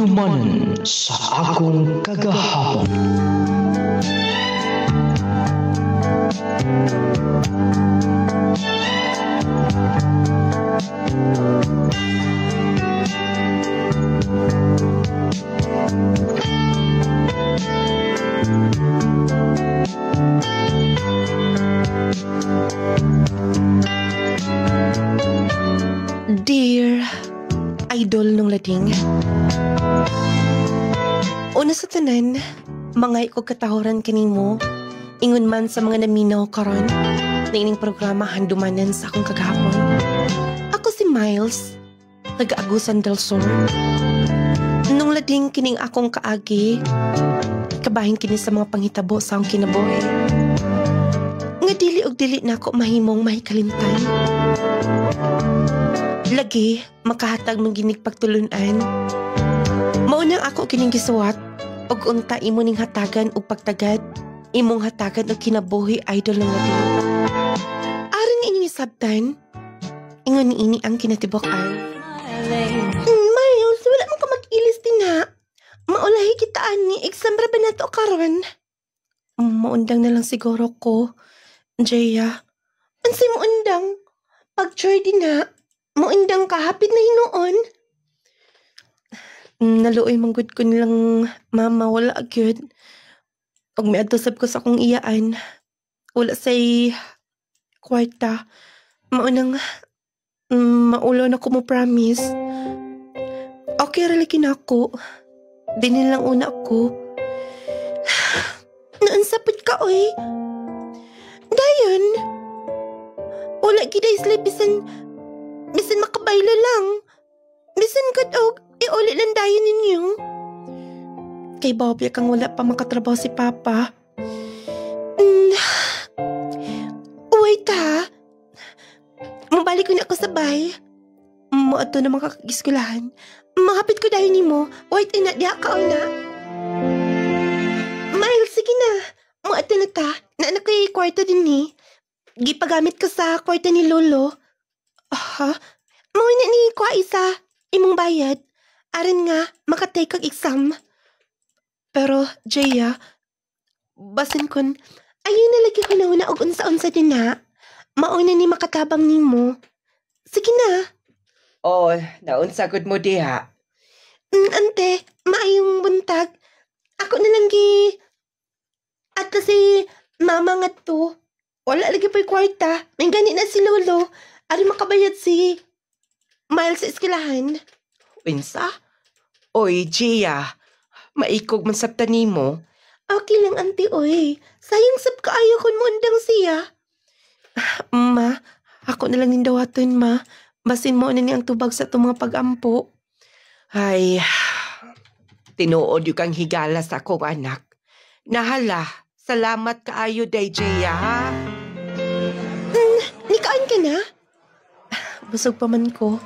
Handumanan sa akong kagahapon. Dear Idol nung lading, una sa tanan, mga ikog katahoran kanimo, ingon man sa mga naminaw karon na ining programa handumanan sa akong kagahapon. Ako si Miles, taga-Agusan del Sur. Nung lading kining akong kaagi, kabahin kini sa mga panghitabo sa akong kinabuhi. Nga dili og dili na ako mahimong mahikalimtan. Lagi, makahatag mong ginig pagtulunan. Maunang ako kining gisuwat, og unta imo ning hatagan o pagtagad, imong hatagan og kinabuhi idol ng lading. Aron ining sabtan, ingon ni ini ang kinatibok-an. Miles, wala mo ka mag-ilis din ha. Maulahi kita ani, exam ra ba na to karon? Maundang na lang siguro ko, Jaya. Ansay mo undang? Pag-try din ha. Maundang ka, hapit na hinuon. Naluoy manggod ko nilang mama, wala agad. Og may adosab ko sa akong iyaan. Wala say kwarta. Maunang maulo na ko mo promise. Okay ralakin ako. Di nilang una ako. Naansapot ka oy. Dayon. Wala gida isla bisan makabayla lang. Bisan kad og iuli lang dayon ninyo. Kay Bobby kang wala pa makatrabaho si Papa. Wait ha. Mabalik ko na ako sa bay. Mo ato na makakagiskulahan. Mahapit ko dayon nimo. Wait ina diha ka na. Miles, sige na. Mo ato na ta. Naanak ko yung kwarto din ni. Gipagamit ko sa kwarto ni Lolo. Ha? Mawin ni kwa isa. Imong bayad. Aran nga, makatake kag exam. Pero, Jaya, basin kun, ayun na lagi ko na una og unsa-unsa din na. Mauna ni makatabang nimo. Sige na. Oh, naunsagod mo diha. Ante, maayong buntag. Ako na lang at kasi mama nga to. Wala lagi pa'y kwarta. May gani na si Lolo. Ari makabayad si Miles sa eskwelahan. Winsa? Oy, Gia. Maikog man sabta nimo. Okay lang, auntie, oy. Sayang sab kaayo kun mo undang siya. Ma, ako na lang nindawaton, ma. Basin mo na niyang tubag sa itong mga pag-ampo. Ay, tinuod yung kang higala sa akong anak. Nahala, salamat kaayo, day, Gia, ha? Nikaan ka na? Busog pa man ko.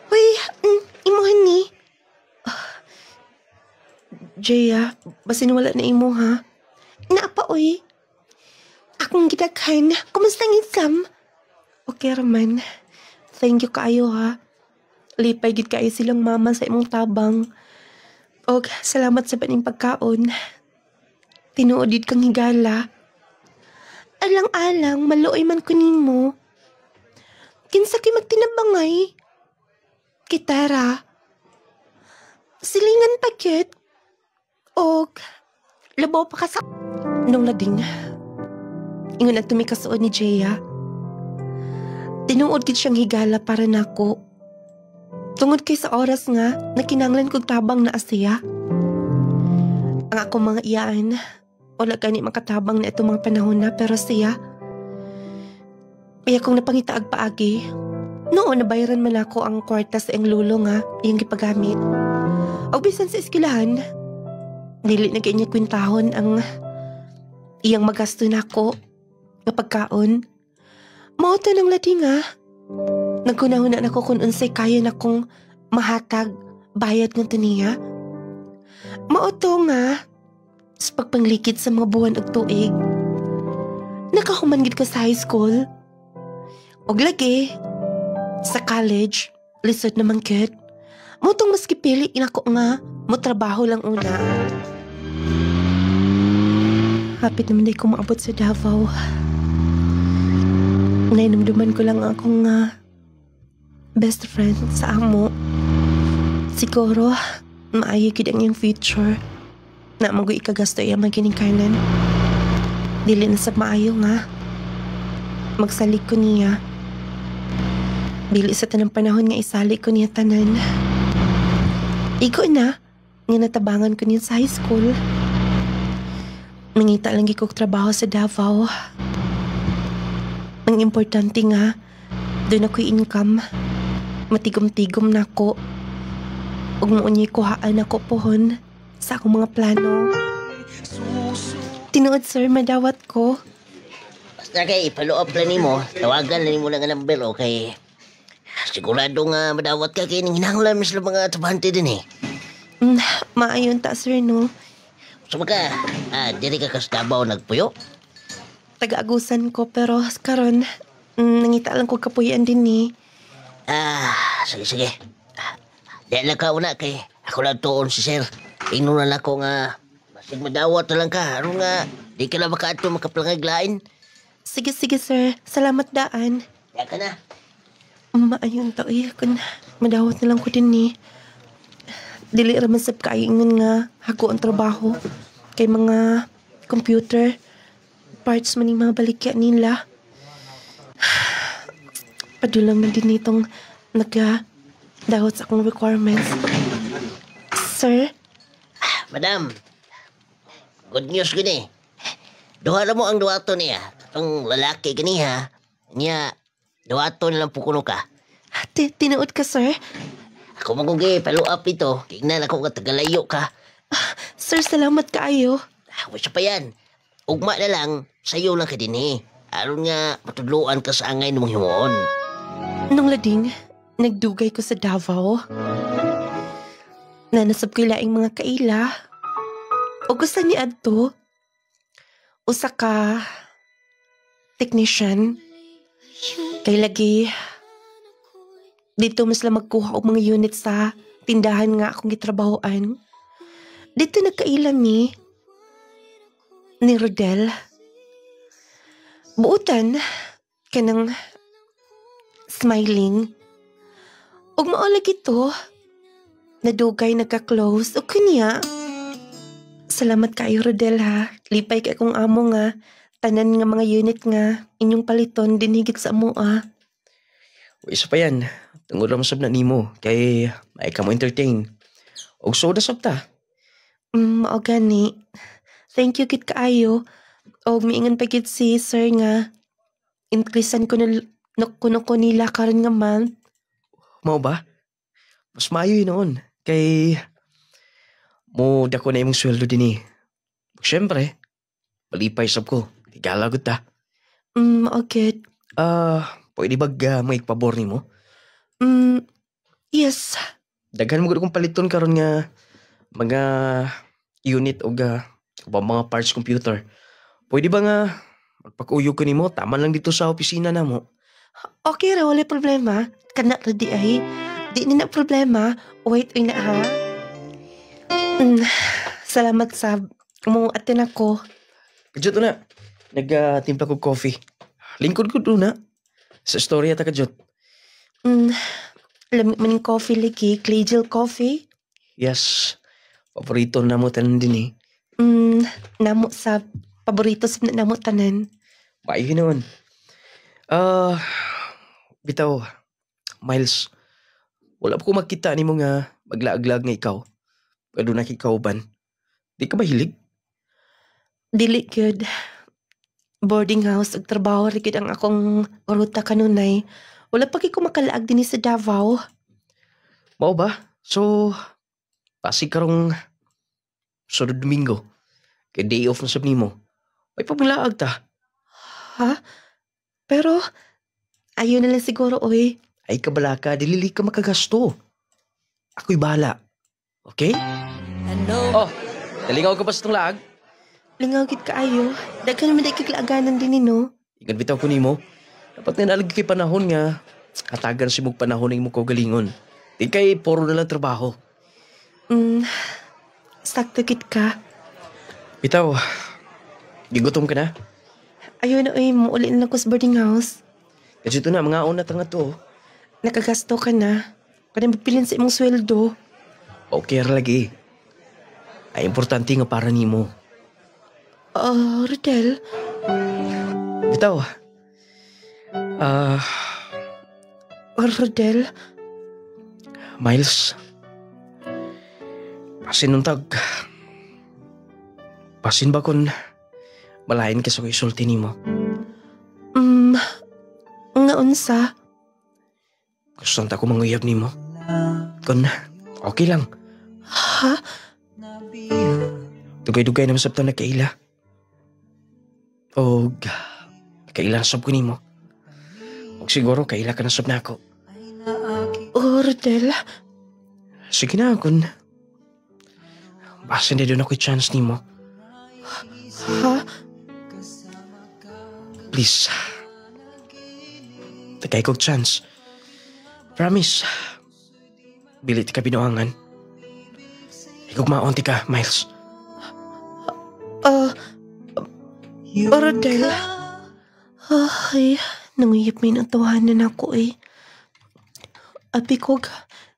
Uy, imuhan ni. Jaya, basin wala na imo ha? Naapa uy. Akong gidaghan. Kumusta ang exam? Okay raman. Thank you kaayo ha. Lipay gid kaayo silang mama sa imong tabang. Og salamat sa baning pagkaon. Tinuodid kang higala. Alang-alang, maluoy man ko nimo. Kinsa kay magtinabangay? Kitara. Silingan pa gyud. Og labaw pa ka sa nung lading. Ingon at tumikasuon ni Jaya. Tinuod gid siyang higala para nako. Tungod kay sa oras nga nakinanglan kog tabang na asiya. Ang akong mga iyaan, wala gani makatabang na itong mga panahon na, pero siya iya kong napangitaag paagi. Noon nabayaran man ako ang kwarta sa iyang lulo nga, iyang gipagamit. O bisan sa eskwelahan, dili na kanya kwintahon ang iyang magasto na ako nga pagkaon. Mauto ng lading nga. Nagkunahon na ako kung unsay kaya na kong mahatag bayad ng taniya. Mauto nga sa pagpanglikid sa mga buwan og tuig. Nakahuman gid ko sa high school. Og lagi, sa college, lisod naman kit. Mutong mas kipili inako nga Motrabaho lang una. Hapit naman ko maabot sa Davao. Nainumduman ko lang akong best friend sa amo. Siguro, maayo gid ang iyang future. Na magoy ikagasto iya magining kanan. Dili na sa maayo nga. Magsalig ko niya. Dili sa tanang panahon nga isali ko niya tanan. Igo na, nga natabangan ko niya sa high school. Mangita lang gikog trabaho sa Davao. Ang importante nga, doon ako'y income. Matigom-tigom na ko. Ug maunyoy kuhaan ako pohon sa akong mga plano. Tinuod sir, madawat ko. Basta kay follow up lang nimo, tawagan lang nimo lang ang number okay. Sigurado nga madawat ka kay hinahanglan mas mga trabahante din eh. Maayon ta sir no. So ka, diri ka Davao nagpuyo? Taga-agusan ko pero karon nangita lang ko kapuyan din ni. Sige. Di lang ka una kay ako lang tuon si sir. Ingnon na ako nga masig madawat na lang ka. Aron nga, di ka na makaato makapalangaglain. Sige sir, salamat daan. Kaya ka na. Maayon ta kun madawat na lang ko din ni. Dili raman sab kaingon nga hago ang trabaho kay mga computer parts man yung mga balikya nila. Padulang man din itong dawat sa akong requirements. Sir? Madam, good news gini. Duha na mo ang duwato niya. Itong lalaki gani ha. Niya, duwato na lang pukuno ka. Tinuod ka, sir? Ako magugi, follow up ito. Tignan ako ka tagalayo ka. Sir, salamat kaayo. Wala pa yan. Ugma na lang, sa'yo lang ka din eh. Aron nga, matudluan ka sa angay ng mga himuon. Nung lading, nagdugay ko sa Davao. Nanasab ko laing mga kaila. O gusto ni Adto, usa ka technician. Kay lagi, dito mas lang magkuha og mga unit sa tindahan nga akong gitrabahoan. Dito nagkaila ni Rodel. Buutan, kanang smiling. Ug mao lagi to, nadugay nagka-close. O kanya, salamat kayo Rodel ha. Lipay kay akong amo nga, tanan nga mga unit nga inyong paliton dinhigit sa amo Isa pa yan. Tungod lang masab na nimo. Kay may ka mo entertain. Og soda sab ta. Mao gani. Thank you kit kaayo. Og miingon pa gid si sir nga increasean ko kuno ko nila karon nga month. Mao ba? Mas maayo yun noon. Kay mo dako na imong sweldo din eh. Siyempre, malipay sab ko. Tigala gud ta. Mao gid. Pwede ba may pabor nimo? Yes. Daghan mo gud kong paliton karon nga mga unit o mga parts computer. Pwede ba nga magpakuyog ko nimo taman lang dito sa opisina namo? Okay ra, wala problema. Kana ra di ay. Di na problema. Wait, uy na ha. Salamat sa mo atin ako. Kajot na. Nagtimpla ko coffee. Lingkod ko doon na. Sa storya ta kajot. Lamig maning coffee lagi. Clay coffee. Yes. Paborito na mo tanan din eh. Namo sa paborito sa namo tanan. Maayo noon. Bitaw, Miles, wala pa ko makita ni mo nga maglaaglag nga ikaw. Kado na kikauban. Di ka ba hilig? Dili good. Boarding house ug trabaho ri gid ang akong ruta kanunay. Wala pa ko makalaag dinhi sa Davao. Mao ba? So, pasig karong sunod Domingo. Kay day off na sab nimo. May paglaag ta. Ha? Pero, ayaw na lang siguro, oy. Ay kabalaka, dilili ka makagasto. Ako'y bahala. Okay? Oh, nalingaw ka ba sa itong laag? Lingaw gid kaayo. Daghan naman dahil kaglaganan din no. Ikan bitaw ko nimo. Dapat nga nalag kay panahon nga. Hatagan si mong panahon ng mo ko galingon. Di kay puro na lang trabaho. Mm, sakto gid ka. Bitaw, gigutom ka na? Ayun na muuli na ko sa boarding house. Kasi ito na, mga una tanga to. Nakagasto ka na. Kada magpilin sa imong sweldo. Okay ra lagi. Ay importante nga para nimo. Rodel, Bitaw. Rodel, Miles. Pasinuntag. Pasin ba kung malain ka sa isulti nimo? nga unsa? Gusto ko manguyab nimo. Kung okay lang. Ha? Dugay-dugay naman sabto na kaila. O kaila na sab ko nimo. O siguro kaila ka na sab na ako. Rodel, Sige na kung basta na doon ako'y chance nimo. ha? Please. Tagay kong chance. Promise. Bilit ka binuangan. Igugmaon ti ka, Miles. Rodel. Ay, nanguyip may natuhanan ako Abi ko,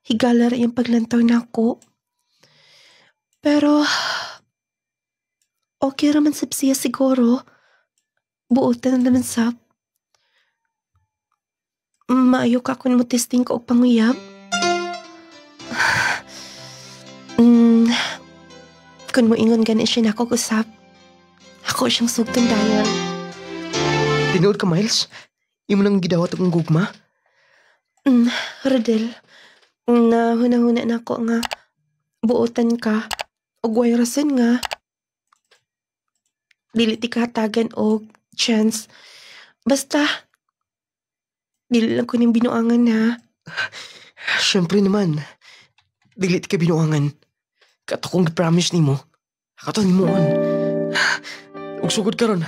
higala rin yung paglantaw na ako. Pero, okay raman sab siya siguro. Buotan na naman sab. Maayo ka kung mo testing ko o panguyab. Kung mo ingon gani siya na ako kusap. Ako siyang sugtong dayan. Tinood ka, Miles? Imo nang gidawat akong gugma? Rodel, huna-huna na ako nga buotan ka o rason nga. Dili ti kahatagan o chance. Basta, dili lang ko ning binuangan ha. Siyempre naman. Dilit ka binuangan. Kato kong promise nimo. Kato ni mo on. Ug sugod ka ron.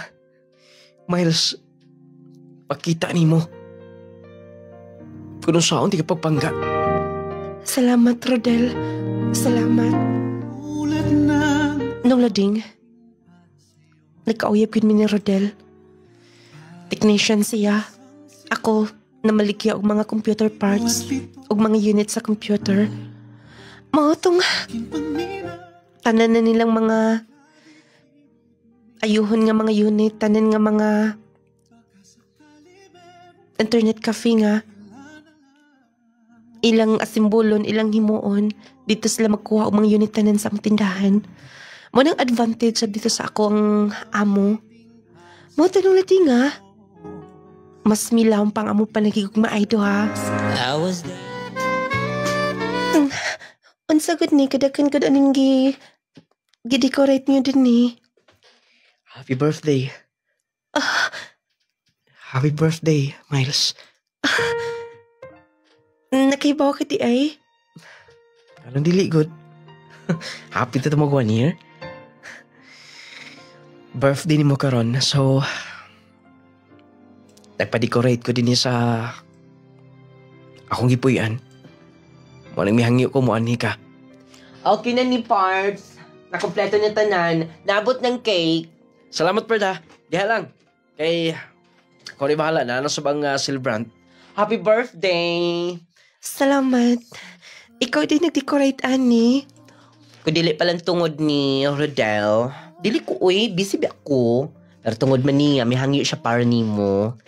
Miles, pakita nimo. Kung saan di ka pagpangga. Salamat, Rodel. Salamat. Nung lading, nagkauyab yun mi ni Rodel. Technician siya. Ako, na maligya og mga computer parts og mga unit sa computer. Mga tong tanan na nilang mga ayuhon nga mga unit, tanan nga mga internet cafe nga. Ilang asimbolon, ilang himuon, dito sila magkuha og mga unit tanan sa among tindahan. Mo nang advantage sa dito sa akong amo. Mo tanong lati nga. Mas milaw pang amo panagigugma ay do ha. Unsa gud ni kadakan gud aning gi-decorate niyo din ni. Happy birthday. Happy birthday, Miles. Nakibaw ka di ay? Anong dili good? Happy to mag 1 year. Birthday ni mo karon, so nagpa-decorate ko din sa akong gipuy-an. Mo nang mihangyo ko mo ani ka. Okay na ni Parts. Nakompleto niya tanan. Naabot ng cake. Salamat Perda. Diha lang. Kay ako rin bahala na sa bang celebrant. Happy birthday! Salamat. Ikaw din nag-decorate, ani. Kung dili palang tungod ni Rodel, dili ko, busy ba ako? Pero tungod man niya, may hangyo siya para nimo.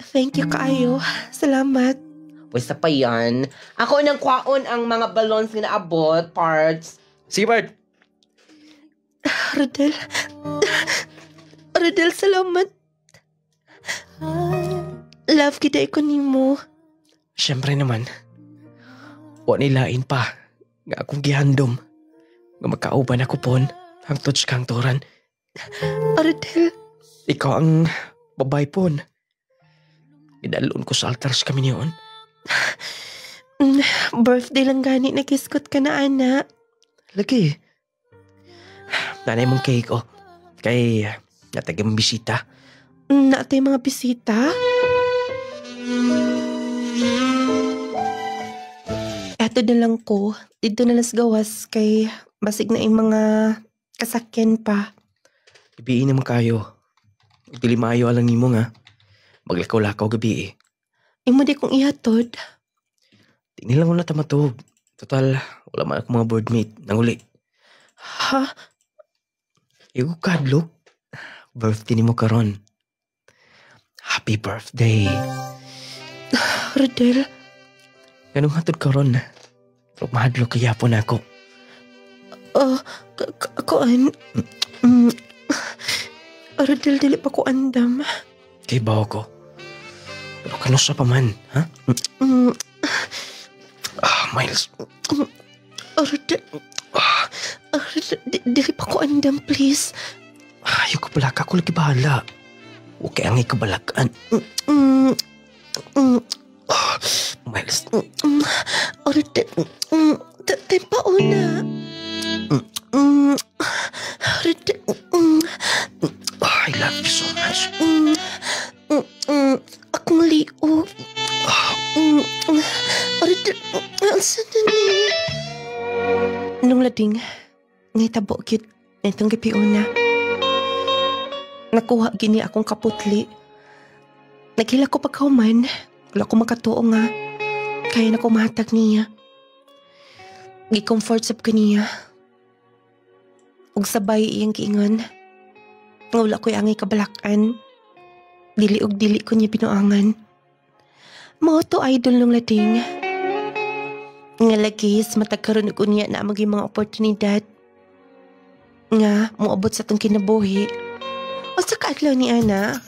Thank you kaayo. Salamat. Pwesta pa yan. Ako nang kwaon ang mga balloons na naabot, Parts. Sige Bart. Rodel. Rodel, salamat. Love kita ko nimo. Siyempre naman. Wa nilain pa. Nga akong gihandom. Nga magkauban ako pon. Hangtod sa kangtoran. Rodel. Ikaw ang babay pon. Gidalon ko sa altar sa kami niyon. Birthday lang gani. Nakiskot ka na, anak. Lagi. Nanay mong cake, oh. Kay natagam bisita. Natay mga bisita? Eto Hantod na lang ko. Dito na las gawas kay basig na yung mga kasakyan pa. Gabi naman kayo. Dili maayo alang nimo nga. Maglakaw-lakaw gabi eh. Imo di kong ihatod. Di nilang wala tamatog. Total, wala man ako mga boardmate. Nanguli. Ha? Igo kadlok. Birthday ni mo karon. Happy birthday. Rodel, Ganong hatod karon. Pero mahadlok kaya po na ako. kuan. Rodel, dili pa ko andam. Kay bawo ko. Pero kanusa pa man, ha? Miles. Rodel, dili pa ko andam, please. Ayaw ko pala ka. Ako lagi bahala. Huwag kaya ang ikabalakan. Miles. Rodel, tayo pa una. Rodel, I love you so much. akong liog. Rodel, saan na ni? Nung lading, ngay tabo cute na itong gabi una. Nakuha gini akong kaputli. Naghila ko pagkauman. Wala ko makatuo nga. Kaya na ko mahatag niya. Gi-comfort sab ko niya. Ug sabay iyang kiingon. Nga wala ko'y angay kabalakan. Dili og dili ko niya binuangan. Mao to idol nung lading. Nga lagis matagkaroon og unya na maging mga oportunidad. Nga moabot sa tong kinabuhi. O sa kaadlaw ni Ana.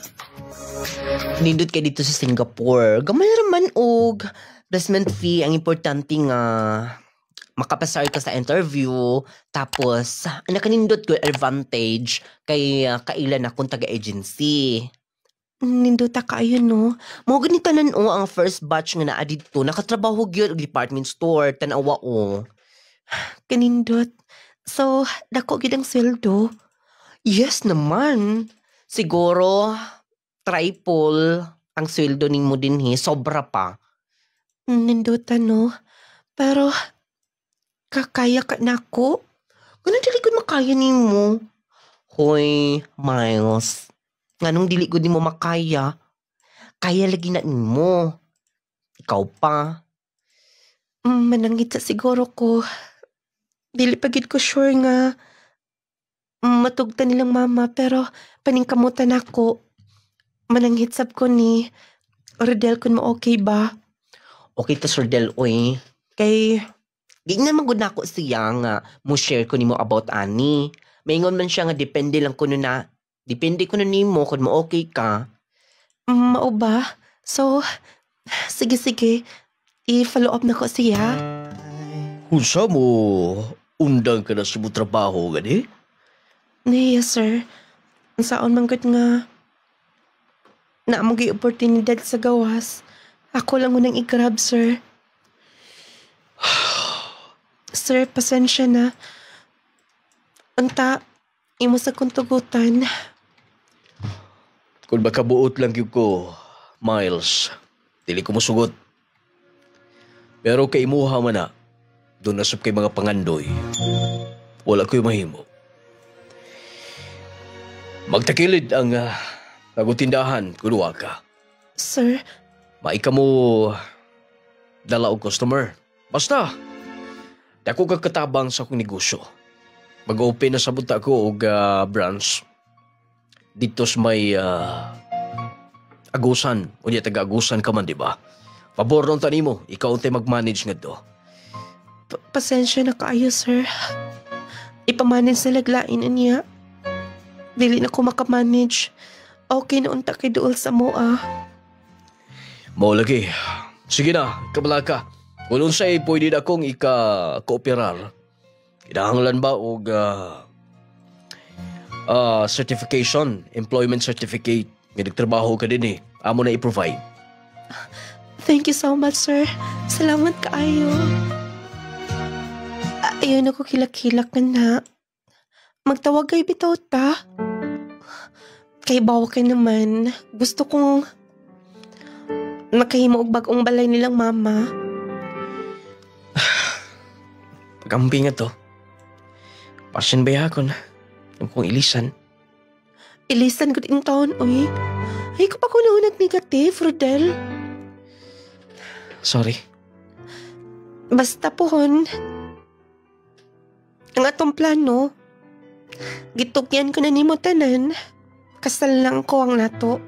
Nindot ka dito sa Singapore. Gamay raman og placement fee. Ang importante nga makapasar ka sa interview. Tapos, nakanindot ko advantage kay kailan akong taga-agency. Ninduta kaayo no. Mo ganito tanan o ang first batch nga naa dito. Nakatrabaho gyud og department store. Tanawa o. Kanindot. So, dako gid ang sweldo. Yes naman. Siguro, triple ang sweldo nimo dinhi. Sobra pa. Ninduta no. Pero, kakaya ka na ako? Ganun dili ko makaya nimo. Hoy, Miles. Nganong dili ko nimo makaya? Kaya lagi na nimo. Ikaw pa. Manangit sa siguro ko. Dili pa gid ko sure nga matugta nilang mama pero paningkamutan ako. Mananghit sab ko ni Rodel kun mo okay ba? Okay ta Sir Del, oy. Kay, di naman gud nako siya nga mo share ko nimo about ani. Maingon man siya nga depende lang kuno na. Depende kuno nimo kung mo okay ka. Mao ba? So, sige. I-follow up na ko siya. Unsa mo undang ka na sa mo trabaho gani? Yes, sir. Ang saon man gud nga naamong oportunidad sa gawas. Ako lang unang i-grab, sir. Sir, pasensya na. Unta, imo sa kong tugutan. Kung makabuot lang yun ko, Miles, dili ko musugot. Pero kay imuha man na, doon nasap kay mga pangandoy. Wala ko'y mahimo. Magtakilid ang nagutindahan, kunuwa ka. Sir, Maika mo dala og customer. Basta, dako ka katabang sa akong negosyo. Mag-open na sa buta ko og branch. Dito sa may Agusan. O niya taga-Agusan ka man, di ba? Pabor nung tanimo, ikaw untay mag-manage nga do. pasensya na kaayo, sir. Ipamanin sa laglain niya. Dili na ko makamanage. Okay na unta kay duol sa moa. Mao lagi. Sige na, kabala ka. Kung unsay pwede na akong ika-kooperar. Kinahanglan ba og certification, employment certificate. Nga nagtrabaho ka din eh. Amo na i-provide. Thank you so much, sir. Salamat kaayo. Ayun ako kilak-kilak na. Magtawag kay bitaw ta. Kay bawa kay naman. Gusto kong makahimo og bag-ong balay nilang mama. Pag-amping nga to. Pasyon ba yakon? Yung kong ilisan. Ilisan ko din taon, oy. Ay, ko pa ko negative, Rodel. Sorry. Basta pohon. Ang atong plano, gitukyan ko na ni mo tanan. Kasal lang ko ang nato.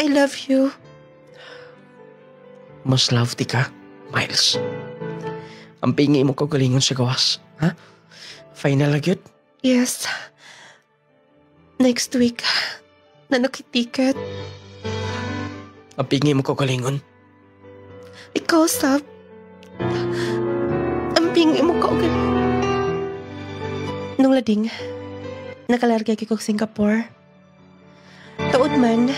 I love you. Mas love ti ka, Miles. Ang pingi mo ko galingon sa gawas. Ha? Final agad? Yes. Next week, nanakitikat. Ang pingi mo ko galingon. Ikaw, Sab. Ang pingi mo ka ulit. Nung lading, nakalarga ko Singapore. Taod man,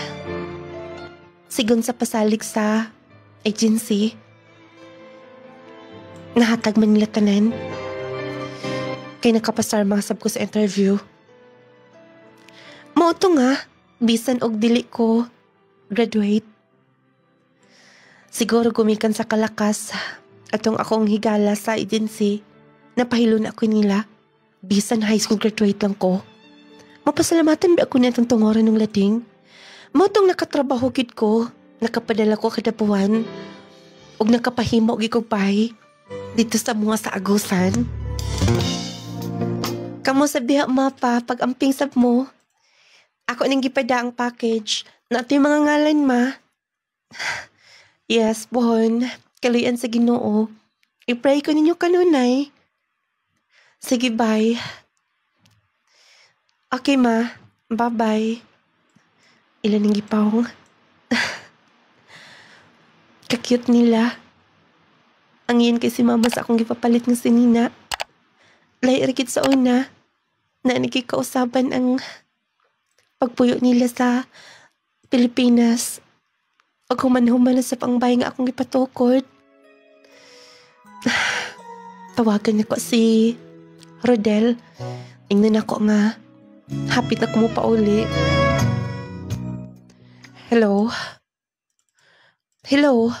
sigon sa pasalig sa agency, nahatag man nila tanan. Kay nakapasar mga sab ko sa interview. Mauto nga, bisan og dili ko graduate. Siguro gumikan sa kalakas atong akong higala sa agency, napahilo na ako nila. Bisan high school graduate lang ko. Mapasalamatan ba ako nitong tungoran ng lading? Mautong nakatrabaho gid ko, nakapadala ko kada buwan, ug nakapahimo gid kog bahay dito sa mga sa agusan. Kamo sa diha mapa pag amping sab mo. Ako ning gipada ang package. Nato yung mga ngalan ma. Yes, buhon. Kaluyan sa Ginoo. I-pray ko ninyo kanunay. Sige, bye. Okay, ma. Bye-bye. Ilan ang gipawng. Kakyut nila. Ang iyan kay si mama sa akong gipapalit ng sinina. Lairikit sa una na nagkikausaban ang pagpuyo nila sa Pilipinas. Pag human-human sa pangbay nga akong ipatukod. Tawagan ako si Rodel. Ingnan ako nga. Hapit na kumupauli. Hello? Hello?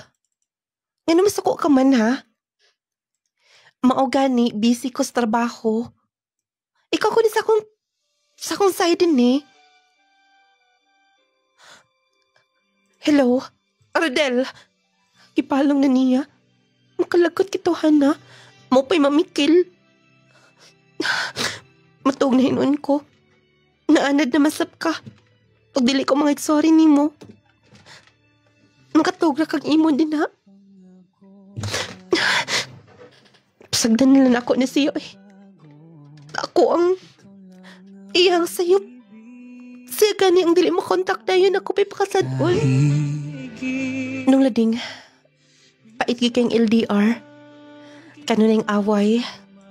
Nga naman ako ka man ha? Mao gani, busy ko sa trabaho. Ikaw ko ni sa akong side din eh. Hello? Rodel? Ipalong na niya. Makalagot kituhan na. Mo pa'y mamikil. Matug na hinuon ko. Naanad na masap ka. Pag dili ko mga sorry ni mo. Makatug na kag imo din ha. Pasagdan nila na ako na siyo eh. Ako ang iyang sayop. Siya gani ang dili mo kontak na yun ako pa'y pakasadol. Nung lading, pait kayong LDR. Kanunay ang away.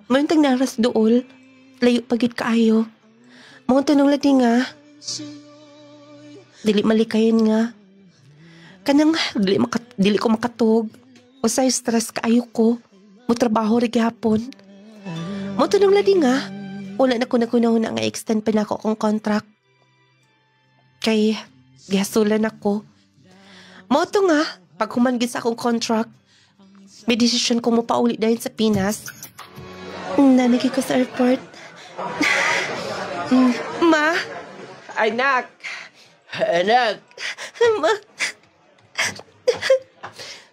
Mayuntang naras dool. Layo pagit kaayo. Mga tanong lading nga. Dili malikayan nga. Kanang dili ko makatog. O sa stress kaayo ko. Mutrabaho rin gihapon. Mga tanong lading nga. Wala na ko nakunahon nga extend pa na ako akong contract. Kay gihasulan ako. Mga to nga. Pag humangin sa akong contract, may desisyon ko mo pauli dahil sa Pinas. Nanagi ko sa airport. Ma? Anak! Anak! Ma?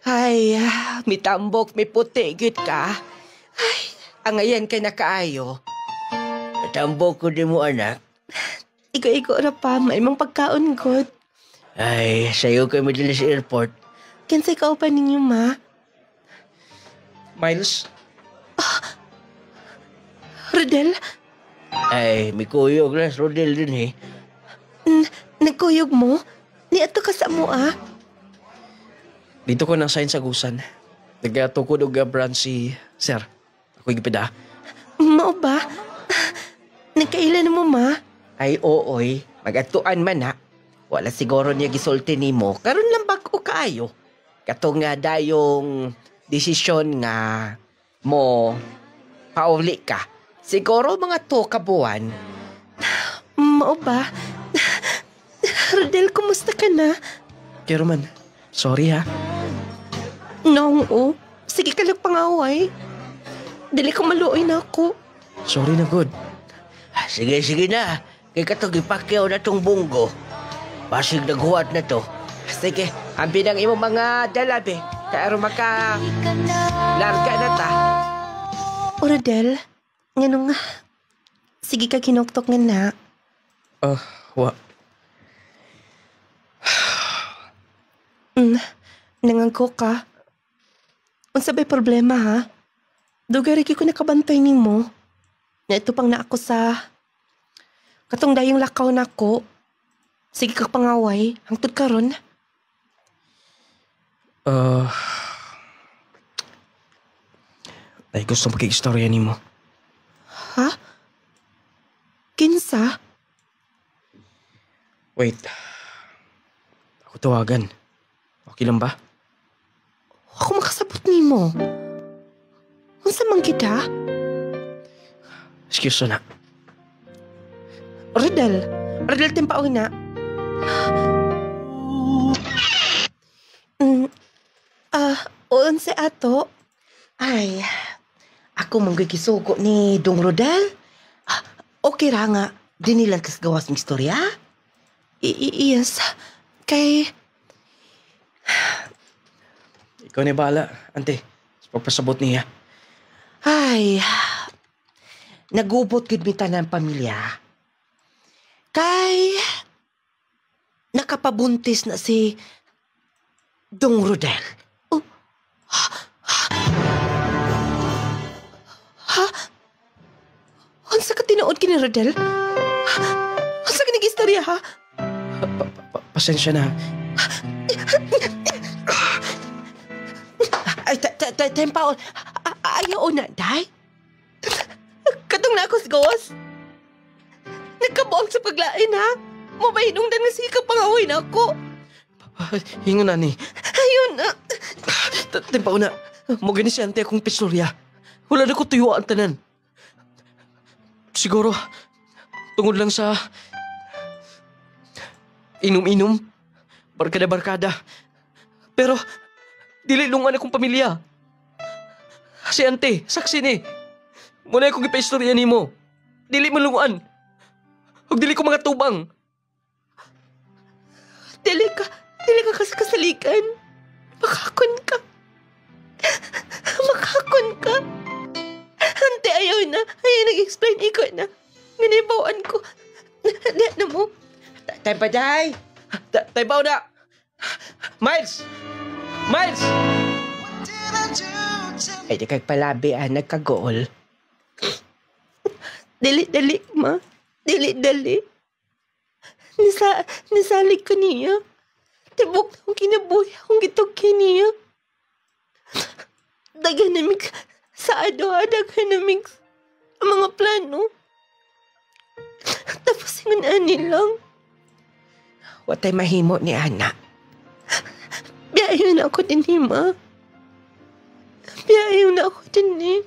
Ay, mitambok, may puti, gud ka. Ay, ang ayan ka na kaayo. Mitambok ko din mo, anak. Igo-igo na pa, may mang pagkaon god. Ay, sayo kayo madali sa airport. Kinsay ka pa ninyo, ma? Miles? Rodel? Ay, may kuyog na, Rodel din eh. Nagkuyog mo? Ni ato ka sa mo, ah? Dito ko nang sign sa gusan. Nagatukod og brand si Sir. Ako gipida. Mao ba? Nagkailan mo, ma? Ay, ooy, magatuan man ha. Wala siguro niya gisulti ni mo. Karon lang bako kaayo. Katong nga dayong desisyon nga mo pauli ka. Siguro mga 2 kabuan. Mao ba? Rodel, kumusta ka na? Pero man, sorry ha. No, Sige ka lang pangaway. Dili ka maluoy na ako. Sorry na, God. Sige, sige na. Kaya katong ipakyaw na tong bunggo. Basig naghuwat na to. Sige, ambi ng imo mga dalabi. Kaya maka... larga na ta. O Rodel, nga sige ka kinuktok nga na. Wa. Nangangko ka. Unsa ba'y problema ha? Dugari ko nakabantay ni mo. Na ito pang na ako sa... Katong dayong lakaw na ko. Sige ka pangaway. Hangtod ka ron. Ay, gusto makikistorya ni mo. Ha? Kinsa? Wait. Ako tawagan. Okay lang ba? Ako makasabot ni mo. Unsa man kita? Excuse na. Rodel tempaw na. Unsa ato? Ay, ako manggigisugo ni Dong Rodel. Okay ra nga, dinilang kas gawas ng istorya? Yes. Kay... Ikaw ni bahala, ante. Sa pagpasabot niya. Ay, nagubot gid mi tanan pamilya. Kay nakapabuntis na si Dong Rodel. Unsa ka tinuod kini Rodel? Unsa ka nag-istorya ha? Pasensya na. Ay, tempaon. Ayaw na, day. Katong na ako sa gawas. Nagkabuang sa paglain ha? Mabahinungdan nga sige ka pangaway na ako. Hingo na ni. Ayun na. Tempaw na. Mo gani si ante akong pistorya. Wala na ko tuyuan tanan. Siguro, tungod lang sa inom-inom, barkada-barkada. Pero, dili lungan akong pamilya. Si ante, saksi ni. Muna akong ipaistorya ni mo. Dili malungan. Huwag dili ko mga tubang. Dili ka kasalikan. Makakon ka. Ante, ayaw na. Ayaw nag-explain ikaw na. Nginibawaan ko. Di na mo. Tay pa, day. Taybaw na! Miles! Miles! Ay, di kagpalabi, nagkagool. Dali, ma. Dali. Nisalig ko niya. Tibok na akong kinabuhi akong gitog niya. Daganamig sa daganamig ang mga plano. Tapos yung ani lang. Watay mahimo ni Ana. Biyahin na ako din, ma. Biyahin na ako din,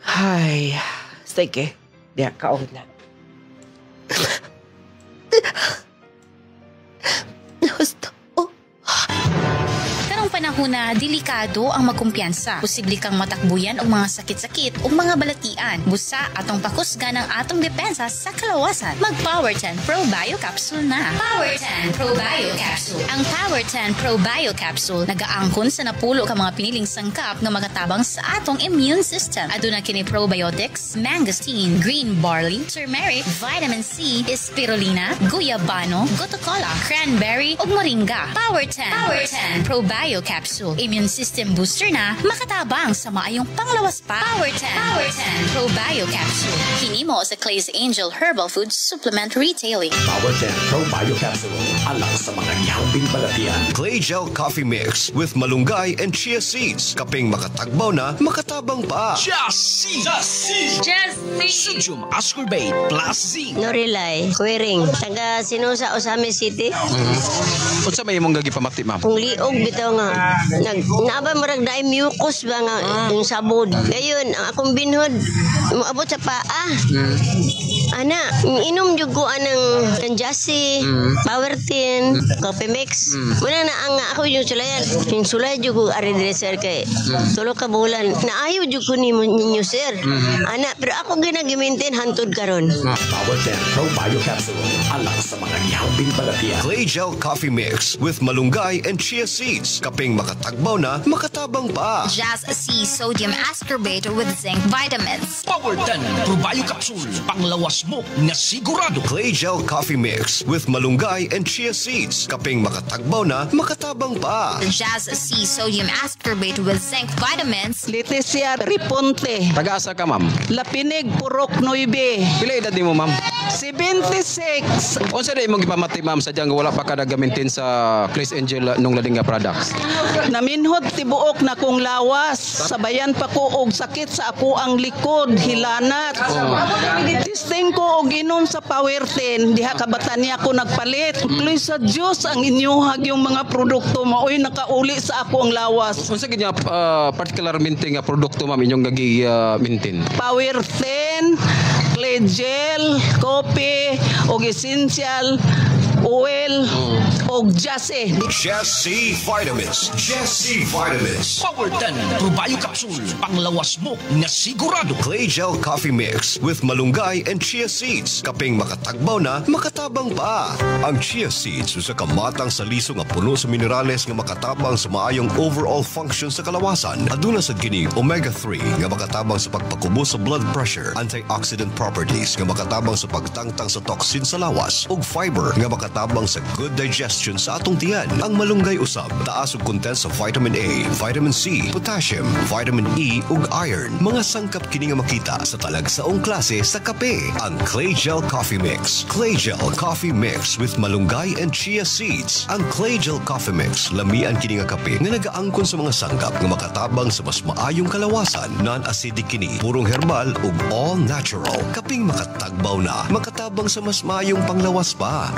Ay, sige. Diya, kaon na. Basta, Karong panahon na delikado ang magkumpiyansa. Posible kang matakbuyan og mga sakit-sakit o mga balatian. Busa atong pakusgan ang atong depensa sa kalawasan. Mag Power 10 Pro Bio Capsule na. Power 10 Pro Bio Capsule. Ang Power 10 Pro Bio Capsule nagaangkon sa napulo ka mga piniling sangkap nga magatabang sa atong immune system. Aduna kini probiotics, mangosteen, green barley, turmeric, vitamin C, spirulina, guyabano, gotocola, cranberry ug moringa. Power 10 Pro Bio Capsule. Immune system booster na makatabang sa maayong panglawas pa. Power 10 Pro Bio Capsule. Hinimo sa Clay's Angel Herbal Food Supplement Retailing. Power 10 Pro Bio Capsule. Alang sa mga nyambing balatian. Clay Gel Coffee Mix with malunggay and chia seeds. Kaping makatagbaw na, makatabang pa. Just Sodium Ascorbate Plus Zinc. Norilay, Quering, taga Sinusa, Osame City. Unsa may imong gagi pamakti, ma'am? Kung liog bitaw nga, naba marag daay mucus ba nga yung sabod. Gayon, ang akong binhod, umabot sa paa. Ana, inom jud ko anang Jassy, Powertin, Coffee Mix. Muna na ang ako yung sulayan. Yung sulay jud ko ari dire sir kay tulo ka bulan. Naayo jud ko ninyo sir. Ana, pero ako ginagimintin hantod karon. Power 10 Pro Bio Capsule. Alang sa mga gihambing balatian. Clay Gel Coffee Mix with malunggay and chia seeds. Kaping makatagbaw na, makatabang pa. Jazz C Sodium Ascorbate with Zinc Vitamins. Power 10 Pro Bio Capsule. Panglawas mo na sigurado. Clay Gel Coffee Mix with malunggay and chia seeds. Kaping makatagbaw na, makatabang pa. Jazz C Sodium Ascorbate with Zinc Vitamins. Leticia Riponte. Taga-asa ka, ma'am? Lapinig Purok 9. Pila edad nimo, ma'am? 76. Unsa day imong gipamati, ma'am, sadyang wala pa ka nagamitin sa Chris Angel nung lading nga products? Naminhod tibuok na kong lawas. Sabayan pa ko og sakit sa ako ang likod, hilanat. Testing ko og inom sa Power 10. Diha kabatan niya ako nagpalit. Tuloy sa Diyos ang inyuhag yung mga produkto maoy nakauli sa ako ang lawas. Unsa gid nga particularmente nga produkto, ma'am, inyong gagi-maintain? Power 10, Clay Gel, Coffee, og essential oil, og Jassy. Jassy Vitamins. Jassy Vitamins. Power 10 Pro Bio Capsule. Panglawas mo na sigurado. Clay Gel Coffee Mix with malunggay and chia seeds. Kaping makatagbaw na, makatabang pa. Ang chia seeds usa ka matang sa liso nga puno sa minerales nga makatabang sa maayong overall function sa kalawasan. Aduna sa kini omega-3 nga makatabang sa pagpakubos sa blood pressure, antioxidant properties nga makatabang sa pagtangtang sa toxin sa lawas, ug fiber nga makatabang sa good digestion sa atong tiyan. Ang malunggay usab taas og content sa vitamin A, vitamin C, potassium, vitamin E ug iron. Mga sangkap kini nga makita sa talagsaong klase sa kape. Ang Clay Gel Coffee Mix. Clay Gel Coffee Mix with malunggay and chia seeds. Ang Clay Gel Coffee Mix lamian kini nga kape nga nagaangkon sa mga sangkap nga makatabang sa mas maayong kalawasan. Non-acidic kini, purong herbal ug all natural. Kaping makatagbaw na, makatabang sa mas maayong panglawas pa.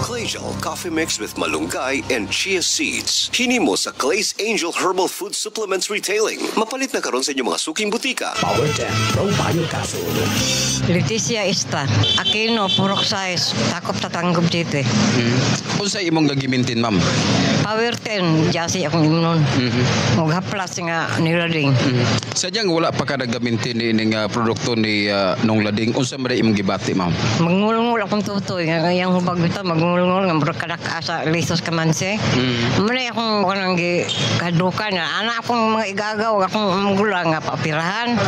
Clay Gel Coffee Mix with malunggay and chia seeds. Hinimo sa Clay's Angel Herbal Food Supplements Retailing. Mapalit na karon sa inyong mga suking butika. Power 10 Pro Bio Capsule. Leticia Ista. Aquino, Purok size. Takop tatanggap dito. Unsa imong gagi-maintain, ma'am? Power 10. Jassy akong imunon. Maghaplas nga nilading. Sadyang wala pa ka nag-maintain ni nga produkto ni nung lading. Unsa man imong gibati, ma'am? Magngulngul akong tutoy. Ngayang hubag ito, magngulngul nga berkadak asa lisos kamanse. Muna akong kanang kadukan na. Anak akong mga igagaw, akong magulang nga paoperahan.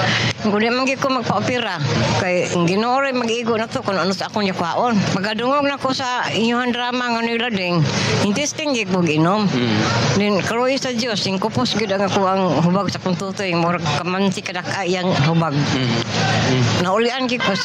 Kung di man ko magpaopera. Kay ginore mag-igo na to kung ano sa akong yakwaon. Magadungog na ko sa inyong drama nga nilading. Intesting gig pag inom. Then karoy sa Diyos, ingkupos gid ang ako ang hubag sa kong tutoy. Murag kamansi kadak ayang hubag. Naulian gig ko.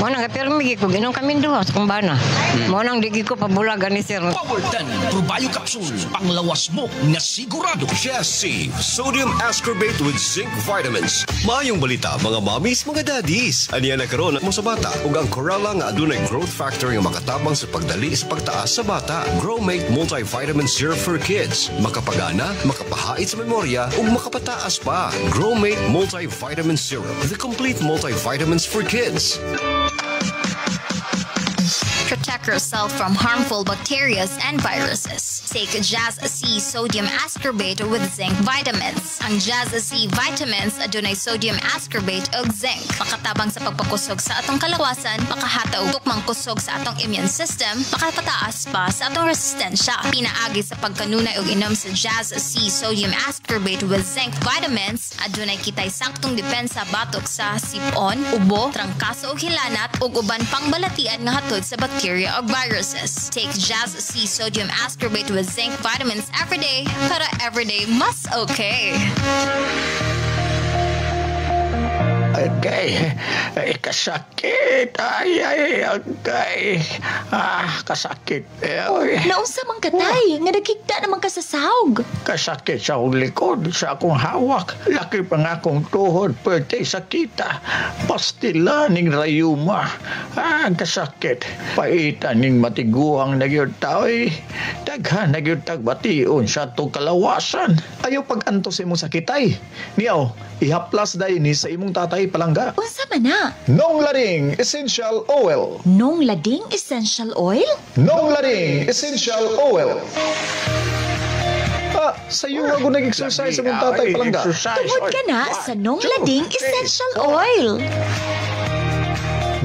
Mo nang permi gig ko inom kami duha sa kong bana. Mo nang digi ko pabulagan ni sir. Power 10 Pro Bio Capsule. Panglawas mo na sigurado. Jassy Sodium Ascorbate with Zinc Vitamins. Maayong balita mga mommies, mga daddies. Aniya na karon mo sa bata ug ang Corella nga adunay growth factor nga makatabang sa pagdali sa pagtaas sa bata. Growmate Multivitamin Syrup for Kids. Makapagana, makapahait sa memorya ug makapataas pa. Growmate Multivitamin Syrup. The complete multivitamins for kids. Protect yourself from harmful bacteria and viruses. Take Jazz C Sodium Ascorbate with Zinc Vitamins. Ang Jazz C Vitamins adunay sodium ascorbate ug zinc. Makatabang sa pagpakusog sa atong kalawasan, makahataw tukmang kusog sa atong immune system, makapataas pa sa atong resistensya. Pinaagi sa pagkanunay ug inom sa Jazz C Sodium Ascorbate with Zinc Vitamins, adunay kitay saktong depensa batok sa sipon, ubo, trangkaso ug hilanat ug uban pang balatian nga hatod sa bacteria or viruses. Take Jazz C Sodium Ascorbate with Zinc Vitamins every day para everyday mas okay. Agay, kasakit. Ay, agay. Kasakit. Nausa man katay, nga nagkigda naman ka sa sahog. Kasakit sa akong likod, sa akong hawak. Laki pa nga akong tuhod, pwede sakita. Pastila ning rayuma. Kasakit. Paitan ning matiguang nagyod tao'y. Daghan nagyod tagbation sa itong kalawasan. Ayaw pag-antos imong sakitay. Niyaw, ihaplas dahi ni sa imong tatay tatay palangga. Unsa man na? Nong Lading Essential Oil. Nong Lading Essential Oil? Nong Lading Essential Oil. Sa'yo nga ko nag-exercise sa mong tatay palangga. Tungod ka na sa Nong Lading Essential Oil.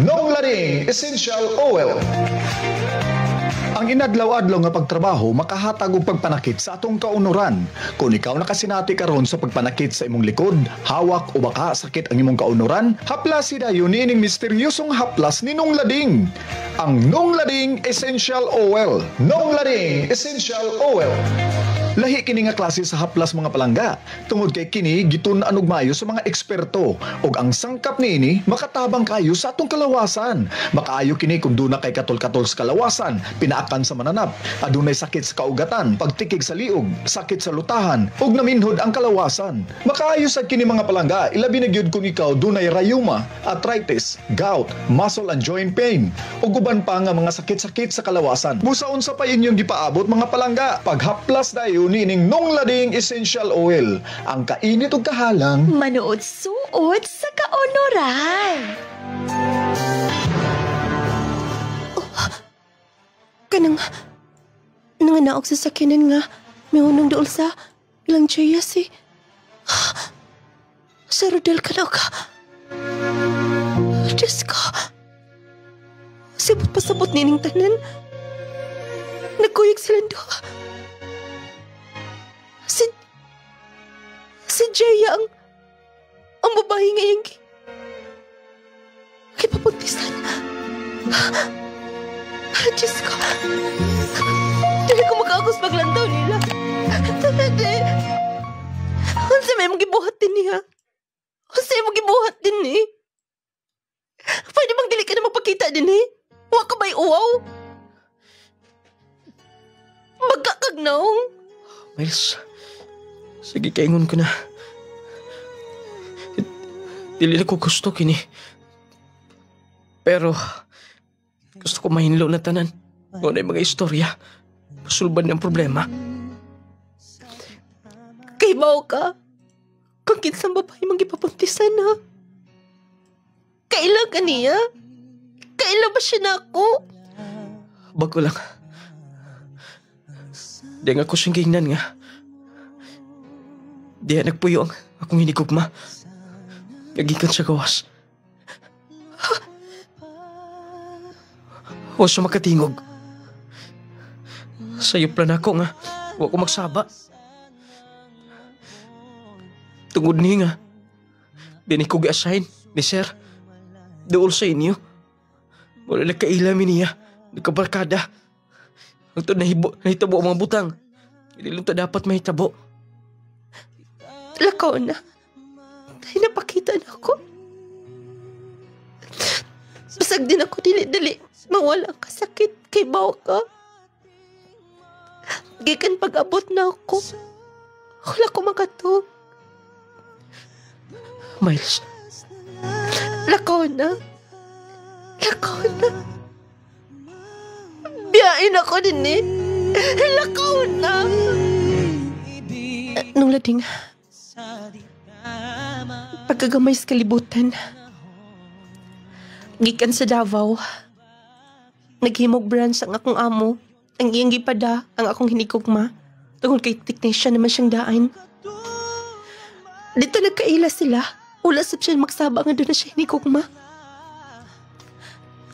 Nong Lading Essential Oil. Ang inadlaw-adlaw nga pagtrabaho makahatag og pagpanakit sa atong kaunuran. Kung ikaw nakasinati karon sa pagpanakit sa imong likod, hawak o baka sakit ang imong kaunuran, haplasi dayon niining misteryosong haplas ni Nong Lading. Ang Nong Lading Essential Oil. Nong Lading Essential Oil. Lahi kini nga klase sa haplas mga palangga. Tungod kay kini gitun-an og maayo sa mga eksperto ug ang sangkap niini makatabang kayo sa atong kalawasan. Makaayo kini kung duna kay katol-katol sa kalawasan, pinaakan sa mananap, adunay sakit sa kaugatan, pagtikig sa liog, sakit sa lutahan ug naminhod ang kalawasan. Makaayo sad kini mga palangga, ilabi na gyud kung ikaw dunay rheuma, arthritis, gout, muscle and joint pain ug uban pa nga mga sakit-sakit sa kalawasan. Busaon sa pa inyong gipaabot mga palangga, paghaplas dayon nining Nong Lading Essential Oil, ang kainit ug kahalang manood suot sa kaunuran. Kanang nanganaog sa sakinan nga may unong dool sa ilang Jaya si Sir Rodel ka. Diyos ko. Sibot pasabot nining tanan. Nagkuyog silang doon. Si Jaya ang babae ngayong kipapuntisan. Diyos ko. Dili ko makaagos maglantaw nila. Dili. Unsa may magibuhat din niya? Unsa may magibuhat din ni? Pwede bang dili ka na magpakita din eh? Wa ka ba'y uwaw? Magkakagnaong. Miles, sige kaingon ko na. Dili na ko gusto kini. Pero, gusto ko mahinlo na tanan. Kung na mga istorya, masulban ng problema. Kaibaw ka? Kung kinsang babae mong ipapuntisan ha? Kailan ka niya? Kailan ba siya na ako? Bago lang. Di nga ko siyang gingnan nga. Di nagpuyo ang akong hinigugma. Nagikan siya gawas. Huwag siya makatingog. Sayop lang ako nga. Huwag ko magsaba. Tungod niya nga. Bini ko gi-assign ni Sir. Dool sa inyo. Wala nagkailami niya. Nagkabarkada. Ang ito nahitabo ang mga butang. Hindi lang ito dapat mahitabo. Lakaw na. Dahil napakita na ako. Basag din ako dili-dili. Mawala ka sakit kay baw ka. Gikan pag-abot na ako. Wala ko makatog. Miles. Lakaw na. Lakaw na. Biyain ako din eh. Lakaw na. Nung Lading, pagkagamay sa kalibutan, gikan sa Davao, naghimog branch ang akong amo, ang iyang gipada, ang akong hinigugma, tungkol kay technician naman siyang daan. Dito nagkaila sila, ula sa siya magsaba nga doon na siya hinigugma.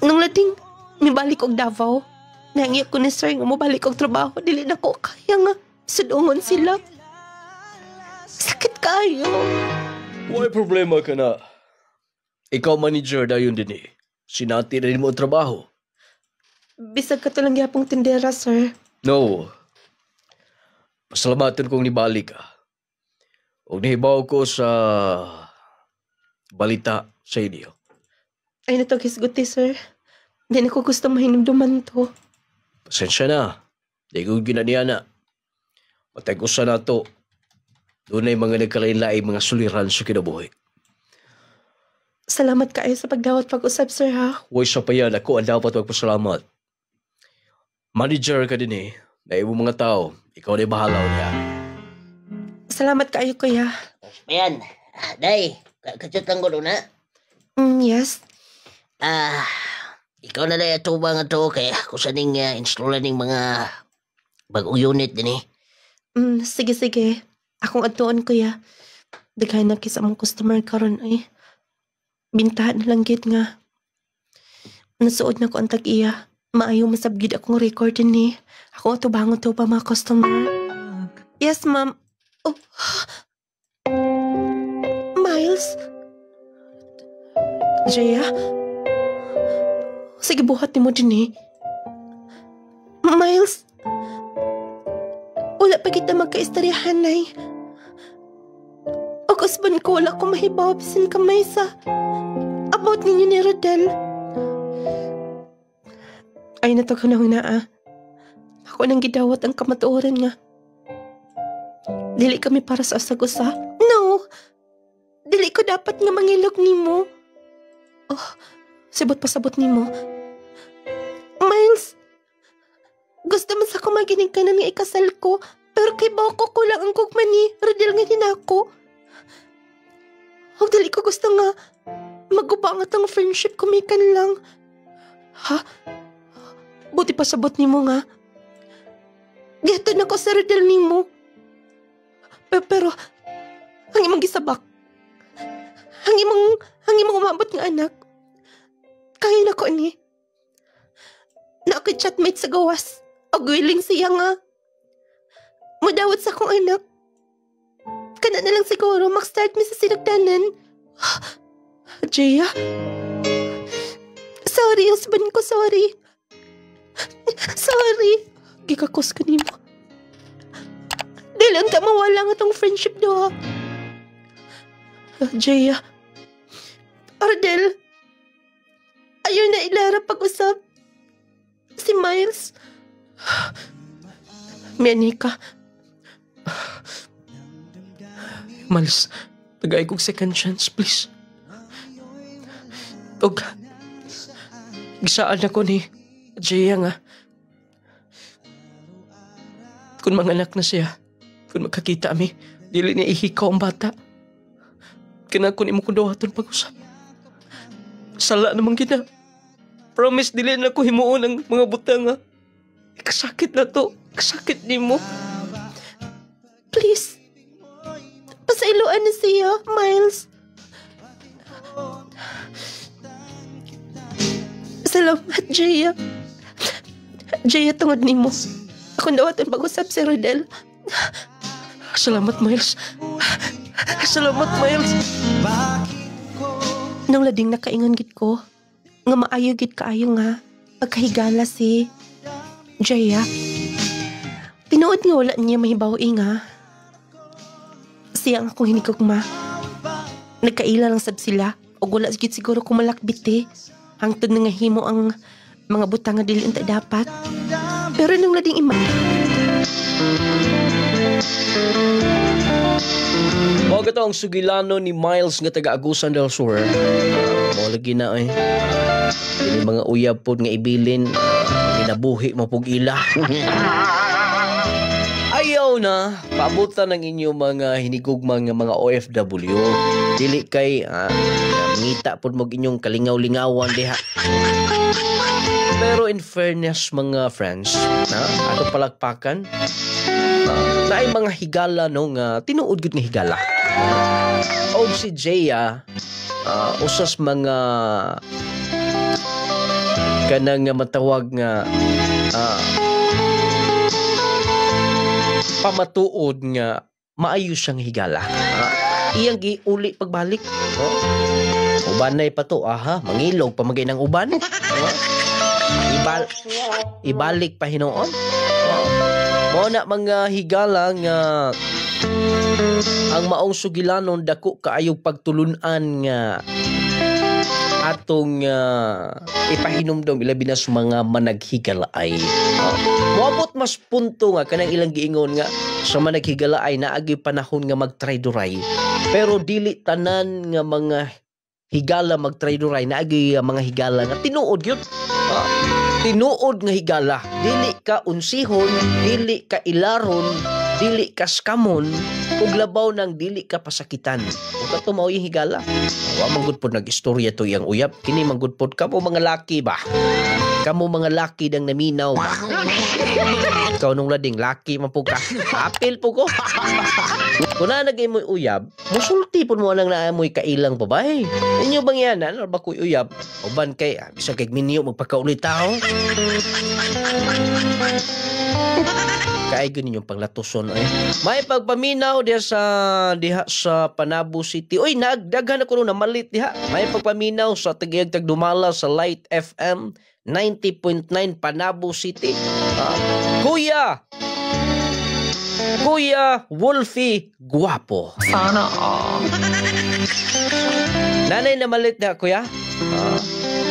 Nung Lading, mibalik og Davao, nangiyak ko ni Sir nga mabalik og trabaho, dili na ko kaya nga, sudungon sila. Sakit kayo. Why problema ka na? Ikaw manager dayon din eh. Sinati rin mo ang trabaho. Bisag ka talang yapong tindera, sir. No. Pasalamatan kong nibalik ka. O nahibaw ko sa balita sa inyo. Ay na to kisguti, sir. Hindi na ko gusto mahinumduman to. Pasensya na. Di ko ginaniya na. Matay-usa na to. Doon ay mga nagkalain-laing mga suliran sa kinabuhi. Salamat kayo sa pagdawat pag-usap, sir, ha? Huwag sa payan. Ako ang dapat magpasalamat. Manager ka din eh. Na ibang mga tao. Ikaw na bahalaw niya. Salamat kayo, kuya. Ayan. Day, kachatang ko doon na. Yes. Ikaw na na ito ba nga to kaya kung saan installan ng mga bagong unit din eh. Sige. Akong atuon kuya. Daghan na kisa mong customer karon ay. Bintahan na lang git nga. Nasuod na ko ang tag-iya. Maayo masabgid akong record din eh. Ako atubangon to pa mga customer. Yes, ma'am. Oh. Miles? Jaya? Sige, buhat ni mo din eh. Miles? Wala pa kita magkaistoryahan, nay. O kasban ko, wala ko mahibaw bisin kamay sa about ninyo ni Rodel. Ay, nato ka na hunaa. Ako nang gidawat ang kamatuoran nga. Dili kami para sa asag-usa. No! Dili ko dapat nga mangilog nimo. Oh, sibot pasabot nimo. Miles, gusto man sa ko maginig ka na nga ikasal ko, pero kay Boko ko lang ang gugma ni Rodel nga din ako. Oh, dili ko gusto nga magubangat ang friendship kumikan lang. Ha? Buti pasabot nimo nga. Dito na ko sa Rodel nimo. Pero, ang imong gisabak. Ang imong umabot nga anak. Kaya na ko ni. Na ako'y chatmate sa gawas. O willing siya nga. Mudawat sa akong anak. Kana na lang siguro mag-start mi sa sinagdanan. Jaya? Sorry, husband ko, sorry. Sorry. Gikakos ko nimo. Dahil ang mawala nga tong friendship do ha. Jaya. Rodel. Ayaw na ilara pag-usap. Si Miles. Mianika. Miles, tagay kong second chance, please. Og, gisaan ako ni Jaya nga. Kung manganak na siya, kung magkakita kami, dili niya ihikaw ang bata. Kaya kung imo ko daw aton pag-usap. Sala namang gina. Promise, dili na ko himuon ang mga butang nga. Kasakit na to. Kasakit ni mo. Please. Pasailuan na siya, Miles. Salamat, Jaya. Jaya, tungod ni mo. Ako daw aton pag-usap si Rodel. Salamat, Miles. Salamat, Miles. Nung lading nakaingon gid ko, nga maayo gid kaayo nga, pagkahigala si Jaya. Tinuod nga wala niya mahibawi nga. Siya ang akong hinigugma. Nagkaila lang sab sila, o wala gid siguro kung malakbit eh. Hangtod na nga himo ang mga butang nga dili unta dapat. Pero nung lading Mga gato ang sugilano ni Miles nga taga-Agusan del Sur. Mga lagi na eh. Yung mga uyab po nga ibilin, inabuhi mo pong ila. Ayaw na, paabutan ng inyong mga hinigugmang mga OFW. Dili kay, ngita po mo inyong kalingaw-lingawan diha. Pero in fairness mga friends, ato palagpakan, na ay mga higala no nga tinuod gud nga higala. O si Jaya, usas mga kanang matawag nga pamatuod nga maayo siyang higala. Iyang giuli pagbalik. Ubanay pa to, mangilog pamagay ng uban. Ibalik pa hinoon. Mao na mga higala nga ang maong sugilanon dako kaayog pagtulunan nga atong ipahinumdom ilabi na sa mga managhigalaay. Moabot mas punto nga kanang ilang giingon nga sa managhigalaay naagi panahon nga magtrayduray. Pero dili tanan nga mga higala magtrayduray naagi mga higala nga tinuod gyud. Tinuod nga higala, dili ka unsihon, dili ka ilaron, dili ka skamon, ug labaw ng dili ka pasakitan. Ug kato mao yung higala. Wa man gud pod nag-istorya to yang uyab. Kini man gud pod kamo mga laki ba? Kamo mga laki dang naminaw ba? Ikaw nung lading laki man po ka. Apil po ko. Kung na nagay mo uyab, musulti po mo nang naamoy kailang babae. Inyo bang yan? Ano ba ko uyab? Uban kay, bisa kay minyo magpakaulit tao. Kaigo ninyong panglatuson May pagpaminaw diha sa Panabo City. Uy, nagdaghan ako na malit diha. May pagpaminaw sa Tagdumala sa Light FM 90.9 Panabo City. Kuya Wolfie Guapo. Sana Nanay na malit diha kuya.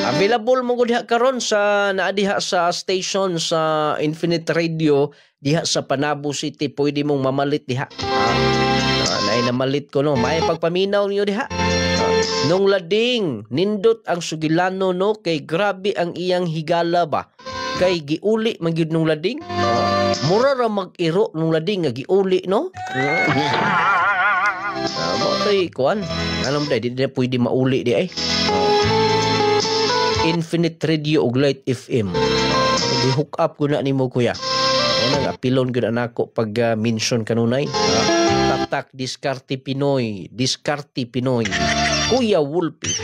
Available mo diha karon sa naadiha sa station sa Infinite Radio diha sa Panabo City. Pwede mong mamalit diha. Nay na malit ko no. May pagpaminaw niyo diha. Nung lading nindot ang sugilano no kay grabe ang iyang higala ba. Kay giuli man gyud nung lading. Mura ra mag-iro nung lading nga giuli no. Tay kuan. Alam dai di na pwede mauli di ay. Infinite Radio ug Light FM. Di-hook up ko na nimo kuya. Ano nga pilon gyud anako pag mention kanunay. Tatak Diskarte Pinoy, Kuya Wolfie.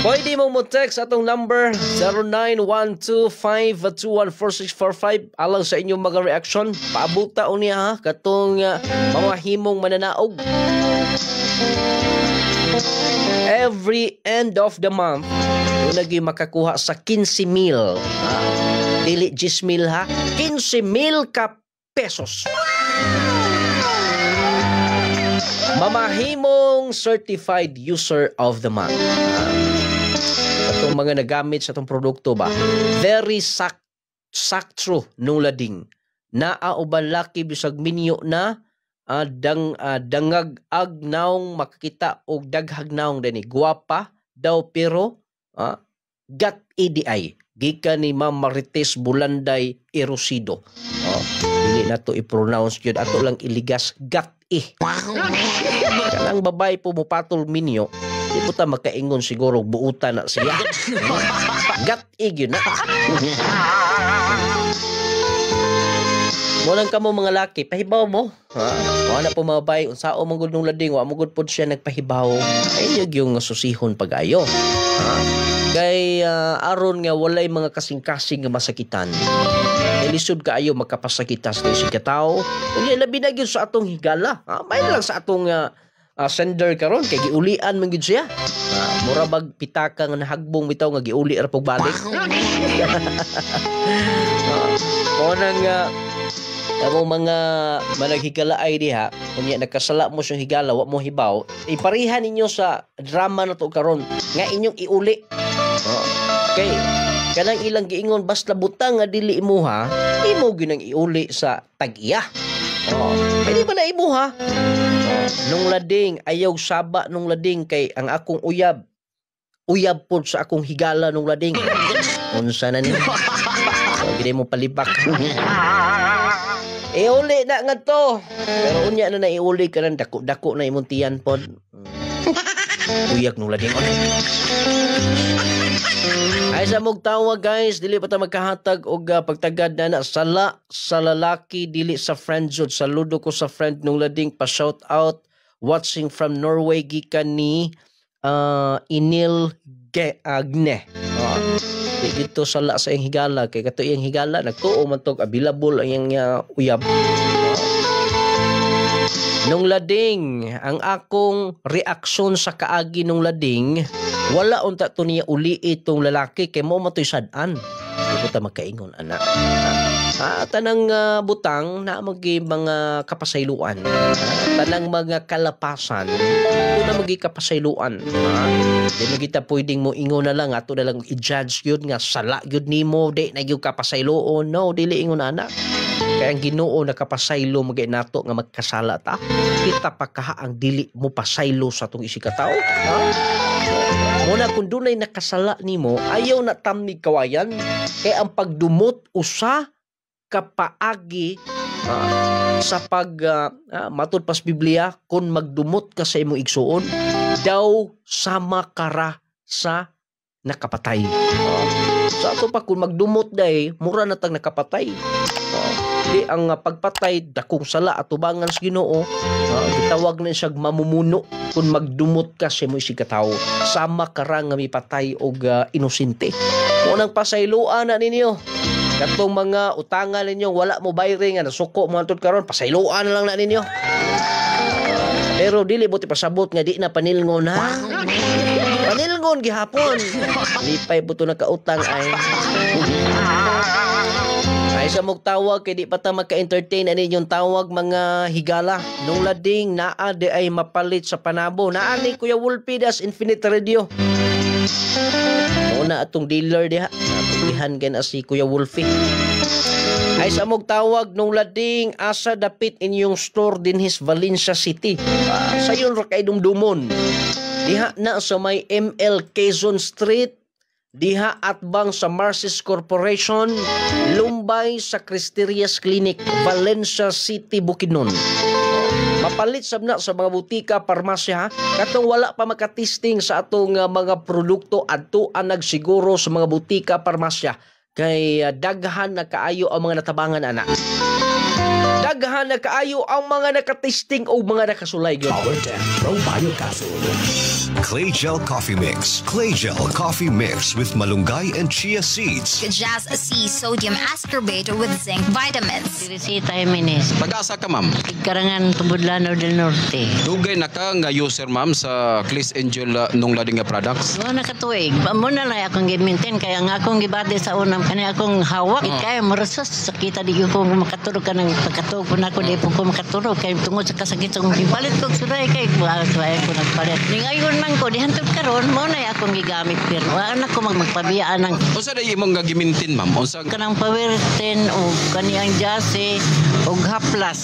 Pwede mong mo-text atong number 0912-521-4645 alang sa inyong mga reaction. Paabuta o niya ha, katong mga himong mananaog. Every end of the month, yung naging makakuha sa 15,000. Dili 10,000 ha, 15,000 ka pesos. Mamahimong certified user of the month. Itong mga nagamit sa itong produkto ba, very saktro nung lading. Naauban laki bisag minyo na dangag agnaong makakita og daghag naong dani. Guwapa daw pero gat EDI. Gikan ni Ma'am Marites Bulanday Erosido. Dili na to i-pronounce yun. Ato lang iligas gat Kanang babay po mo patol minyo. Di po ta makaingon siguro buutan na siya. Gat-ig yun na. Mulang ka mo mga laki, pahibaw mo. Wala po mga bay, unsao manggod nung lading, wa manggod po siya nagpahibaw. Ay yung susihon pag-ayo. Kay aron nga walay mga kasing-kasing nga masakitan. Lisod kaayo magkapasakitas na si katao. Unya labi na gyud sa atong higala. May lang sa atong sender karon kay giulian man gyud siya. Mura bag pitaka nga nahagbong bitaw nga giuli ra pagbalik. Nang among mga managhigalaay diha, kunya nagkasala mo sa higala, wa mo hibaw, iparihan ninyo sa drama na to karon nga inyong iuli. Okay. Kanang ilang giingon basta butang nga dili imuha, imo ginang iuli sa tag-iya. Pwede ba na imuha? Nung lading, ayaw saba nung lading kay ang akong uyab po sa akong higala nung lading. Unsa na niya? Gini mo palibak. Iuli na nga to. Pero unya na iuli ka ng dako-dako na imuntiyan po. Uyak nung lading. Ay sa mong tawa guys, dili pa ta magkahatag og pagtagad na sala sa lalaki, dili sa friend jud. Saludo ko sa friend nung lading, pa shout out watching from Norway gikan ni Inil Agne. Dito sala sa iyang higala kay kato iyang higala nagtuo man tog available ang iyang uyab. Nung lading, ang akong reaksyon sa kaagi nung lading, wala unta to niya uli itong lalaki kay mo matoy sad-an. Di ko ta magkaingon anak. Tanang butang na magi mga kapasayloan. Tanang mga kalapasan na magi kapasayloan. Di magita pwedeng mo ingon na lang ato na lang i-judge yun nga sala yun nimo di na yung kapasayloon. No, dili ingon anak. Kaya ang Ginoo nakapasaylo magay nato nga magkasala ta. Kita pa kaha ang dili mo pasaylo sa atong isikataw. Muna kung dunay nakasala nimo, ayaw na tamig kawayan. Kaya ang pagdumot usa kapaagi sa matud pas Biblia, kung magdumot ka sa imong igsuon, daw sama kara sa nakapatay. Sa ato pa, kung magdumot day, mura na tang nakapatay. Di ang pagpatay, dakong sala at tubangan sa Ginoo, gitawag na siya mamumuno kung magdumot ka sa imong isigataw. Sama kara nga mipatay o inosente. Unang pasayloan na ninyo. Katong mga utangan ninyo, wala mo bayre nga, nasuko mo antod karon, pasayloan na lang na ninyo. Pero dili buti pasabot nga di na panilngon ha. Panilngon gihapon. Lipay buto na kautang ay. Ay sa mong tawag, kay di pa ta magka-entertain ani yung tawag mga higala. Nung lading naa di ay mapalit sa panabo. Naani Kuya Wolfie das Infinite Radio. Muna atong dealer diha. Natulihan gan si Kuya Wolfie. Ay sa mong tawag, nung lading asa dapit inyong store din his Valencia City. Sayon ra kay dumdumon. Diha na sa may ML Quezon Street. Diha atbang sa Marcis Corporation, lumbay sa Cristerias Clinic, Valencia City, Bukidnon. Mapalit sabna sa mga butika, parmasya, katong wala pa makatisting sa atong mga produkto adto ang nagsiguro sa mga butika, parmasya, kay daghan na kaayo ang mga natabangan anak. Daghan na kaayo ang mga nakatisting o mga nakasulay. Power 10 Pro Bio Capsule. Clay Gel Coffee Mix. Clay Gel Coffee Mix with malunggay and chia seeds. Kajas C sodium ascorbate with zinc vitamins. Resita Jimenez. Pag-asa ka, ma'am? Karangan Tubudlano del Norte. Dugay na ka nga user, ma'am, sa Clis Angel nung lading nga products? Wala na katuig. Muna lang akong gimintin. Kaya nga akong gibate sa unang kanya akong hawak. Kaya marasas. Sakita di ko makatulog ka ng pagkatulog po na ako. Di po ko makatulog. Kaya tungod sa kasakit sa ipalit ko suray. Kaya ko nagpalit. Ngayon man ko, dihantod karon mo na akong gigamit. Pero wala ko magpabiyaan ng... Unsa na imong nga gimintin, ma'am? Unsa kanang Power 10 o kaniyang Jase o Haplas.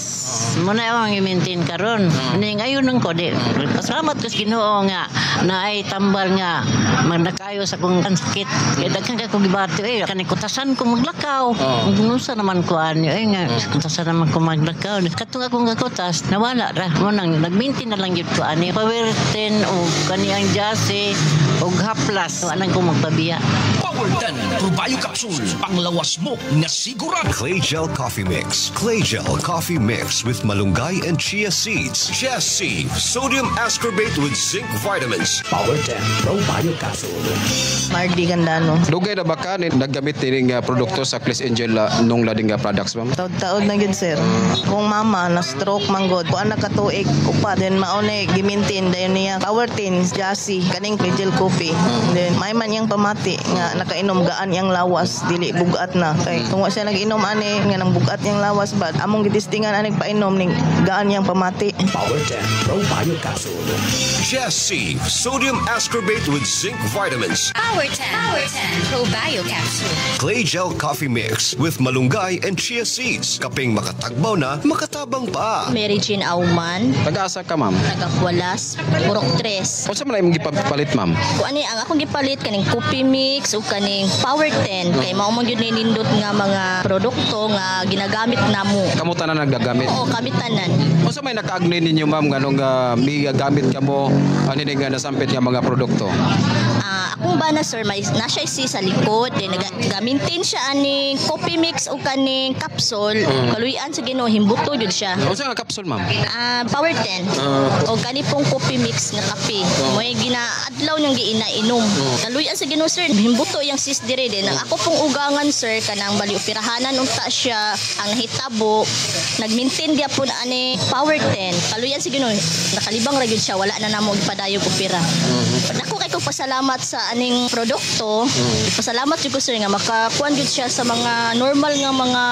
Muna akong gimintin karon. Ngayon nang ko, pasalamat ko sa Ginoo nga na ay tambal nga magdakayo sa kong sakit. Kaya daghan ka kong gibati. Kanang kutasan ko maglakaw. Nusa naman ko anyo. Nga, kutasan naman ko maglakaw. Katong akong kakutas, nawala ra. Munang nagmintin na lang yun ko ani. Power 10 o kaniyang Jase o Haplas. Wala ko magpabiya. Power 10 Pro Bio Capsule. Panglawas mo na sigurado. Clay Gel Coffee Mix. Clay Gel Coffee Mix with malunggay and chia seeds. Chia seed. Sodium ascorbate with zinc vitamins. Power 10 Pro Bio Capsule. Mardi Gandano. Dugay na ba ka naggamit din nga produkto sa Clis Angel nung lading nga products, ma'am? Taod na gid sir. Kung mama na stroke manggod, ko anak katuig upa then maone gimintin dayon niya Power 10 Jasi kaning Clay Coffee. Then may man yang pamati nga nakainom gaan yang lawas dili bugat na. Kay kung siya nag-inom ani nga nang bugat yang lawas bad among gitistingan ani painom ning gaan yang pamati. Power 10 Pro Bio Capsule. Jesse, sodium ascorbate with zinc vitamins. Power 10 Pro Bio Capsule. Clay Gel Coffee Mix with malunggay and chia seeds. Kaping makatagbaw na, makatabang pa. Mary Jean Auman. Pag-asa ka, ma'am? Tagakwalas, Purok 3. Unsa man imong gipalit, ma'am? Kung ani ang akong gipalit kaning coffee mix o kaning Power 10 kay mao man gyud nindot nga mga produkto nga ginagamit namo. Kamo tanan nagagamit? Oo, kami tanan. Unsa may nakaagni ninyo, ma'am, nganong may gamit kamo ani nga nasampit nga mga produkto? Akong bana sir may na siya sa likod then nagamintin siya aning coffee mix o kaning capsule. Kaluyan sa Ginoo himbuto jud siya. Unsa nga capsule, ma'am? Power 10. O kani pong coffee mix nga kape. Moy ginaadlaw niyang giinainom. Kaluyan sa Ginoo sir himbuto yang sis dire din. Ako pong ugangan sir kanang bali operahanan unta siya ang nahitabo. Nagmintin gyapon ani Power 10. Kaluyan sa Ginoo nakalibang ra gyud siya wala na namo gipadayog opera. Nako kay ko pasalamat sa aning produkto. Pasalamat jud ko sir nga makakuan jud siya sa mga normal nga mga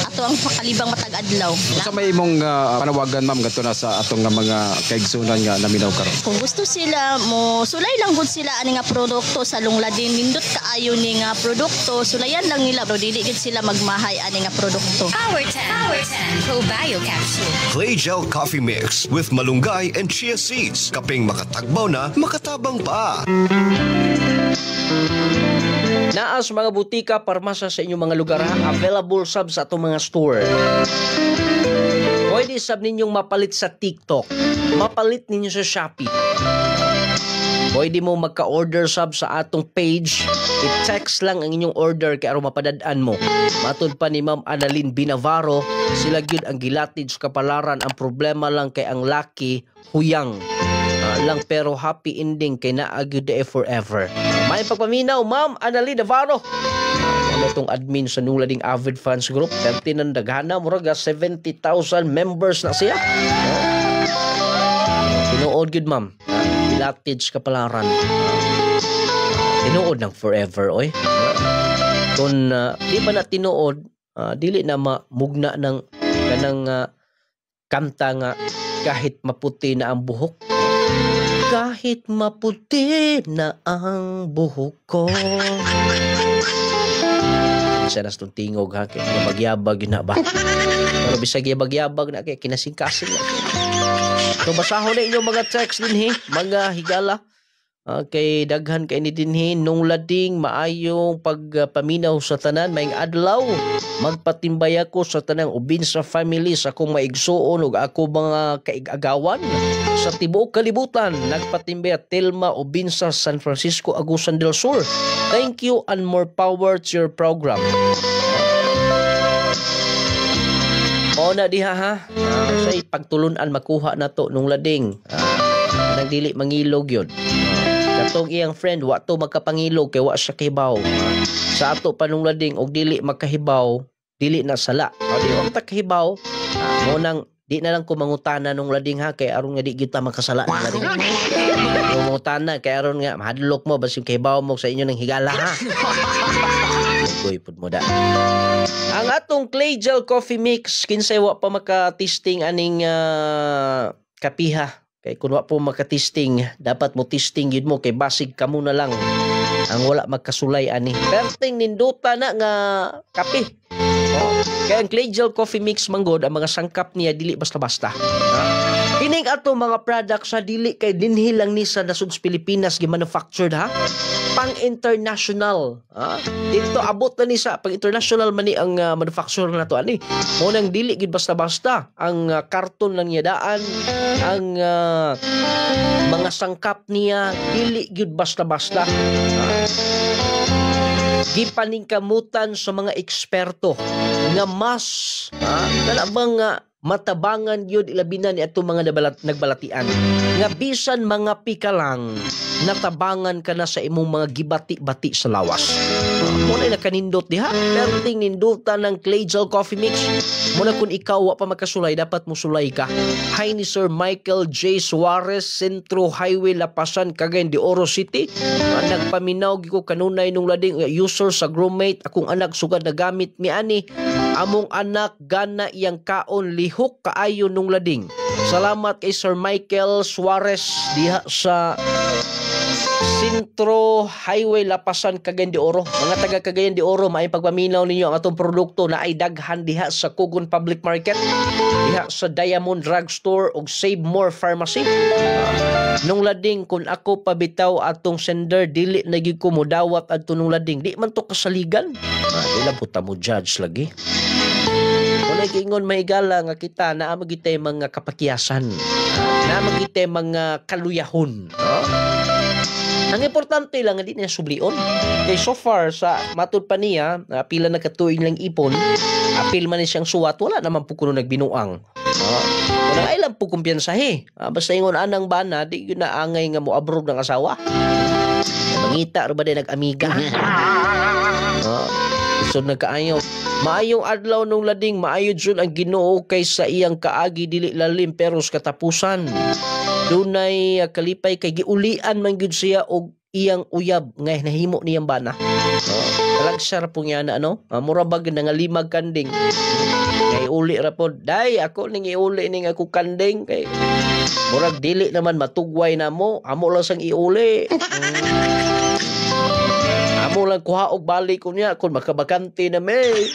ato ang pakalibang matag adlaw. Unsa may imong panawagan, ma'am, gadto na sa atong nga mga kaigsunan nga naminaw karon? Kung gusto sila mo sulay lang gud sila ani nga produkto sa lungladin nindot kaayo ni nga produkto sulayan lang nila pero dili gid sila magmahay ani nga produkto. Power 10 Pro Bio Capsule. Clay Gel Coffee Mix with malunggay and chia seeds. Kaping makatagbaw na, makatabang pa. Naa sa mga butika, parmasa sa inyong mga lugar ha. Available sab sa atong mga store. Pwede sab ninyong mapalit sa TikTok. Mapalit ninyo sa Shopee. Pwede mo magka-order sub sa atong page. I-text lang ang inyong order kaya aron mapadadaan mo. Matod pa ni Ma'am Annalyn Binavaro, sila gyud ang gilatid sa kapalaran. Ang problema lang kay ang laki huyang. Lang pero happy ending kay naa gyud forever. May pagpaminaw Ma'am Annalyn Navarro. Ano itong admin sa Nulading Avid Fans Group. 30 ng daghana, muraga 70,000 members na siya. Tinuod gyud ma'am. Ilatage kapalaran. Tinuod ng forever oy. Kung di pa na tinuod, dili na mamugna ng kanang kanta nga kahit maputi na ang buhok. Kahit maputi na ang buhok ko. Isa na itong tingog ha, kaya yabag-yabag yun na ba? Pero bisag yabag-yabag na kaya kinasing-kasing na. So basahon na inyong mga text din mga higala. Kay daghan kay ni dinhi nung lading maayong pagpaminaw sa tanan maing adlaw. Magpatimbay ako sa tanang ubin sa family sa akong maigsuon ug ako mga kaigagawan sa tibuok kalibutan. Nagpatimbay at Telma Ubinsa, San Francisco, Agusan del Sur. Thank you and more power to your program. O na diha ha. Say pagtulunan makuha na to nung lading. Nang dili mangilog yun. Katong iyang friend wa to magkapangilog kay wa siya kahibaw. Sa ato panung lading og dili magkahibaw, dili na sala. O di ang kahibaw, mo nang di na lang ko mangutana nung lading ha kay aron nga di gyud ta magkasala nung lading. Mangutana kay aron nga mahadlok mo basi kahibaw mo sa inyo ng higala ha. Goy pud mo da. Ang atong clay gel coffee mix kinsay wa pa maka-testing aning kapiha. Kay kung wa po maka-testing, dapat mo testing yun mo kay basig ka muna lang ang wala magkasulay ani. Perting ninduta na nga kape. Kaya ang clay gel coffee mix manggod ang mga sangkap niya dili basta-basta. Kining ato mga products sa dili kay dinhi lang ni sa nasud sa Pilipinas gi-manufactured ha. Pang-international. Dito abot na ni sa pang-international man ni ang manufacturer na to ani. Mo nang dili gid basta-basta ang karton lang niya daan, ang mga sangkap niya dili gid basta-basta. Gipaningkamutan sa mga eksperto nga mas talabang matabangan yun ilabinan ni atong mga nagbalatian nga bisan mga pika lang natabangan ka na sa imong mga gibati-bati sa lawas. Muna na kanindot diha perting nindutan ng clay gel coffee mix. Muna kung ikaw wa pa magkasulay dapat mo sulay ka. Hi ni Sir Michael J. Suarez, Centro Highway, Lapasan, Cagayan de Oro City. Nagpaminaw ko kanunay nung lading user sa Growmate akong anak sugad na gamit mi ani. Among anak gana iyang kaon lihok kaayo nung lading. Salamat kay Sir Michael Suarez diha sa Centro Highway, Lapasan, Cagayan de Oro. Mga taga Cagayan de Oro, may pagpaminaw ninyo ang atong produkto na ay daghan diha sa Kugon Public Market, diha sa Diamond Drug Store ug Save More Pharmacy. Nung lading kung ako pabitaw atong sender dili na gyud ko modawat adto nung lading di man to kasaligan. Dili puta mo judge lagi. Kung nag-ingon mahigala nga kita na magitay mga kapakyasan, na magitay mga kaluyahon. Ang importante lang hindi niya sublion. Kay so far sa matud pa niya, pila na katuig lang ipon, apil man ni siyang suwat, wala naman po kuno nagbinuang. Wala ay lang po kumpiyansahe. Basta ingon anang bana, di yun na angay nga mo abroad ng asawa. Mangita ba din nag-amiga? So nagkaayo. Maayong adlaw nung lading, maayo dyan ang Ginoo kaysa iyang kaagi dili lalim pero sa katapusan. Dunay kalipay kay giulian man gyud siya og iyang uyab nga nahimo niyang bana. Kalagsar po niya na mura bag nga limag kanding. Kay uli ra pod, day ako ning iuli ning ako kanding kay murag dili naman matugway na mo, amo lang sang iuli. Amo lang kuha og balik ko niya kung makabakante na may.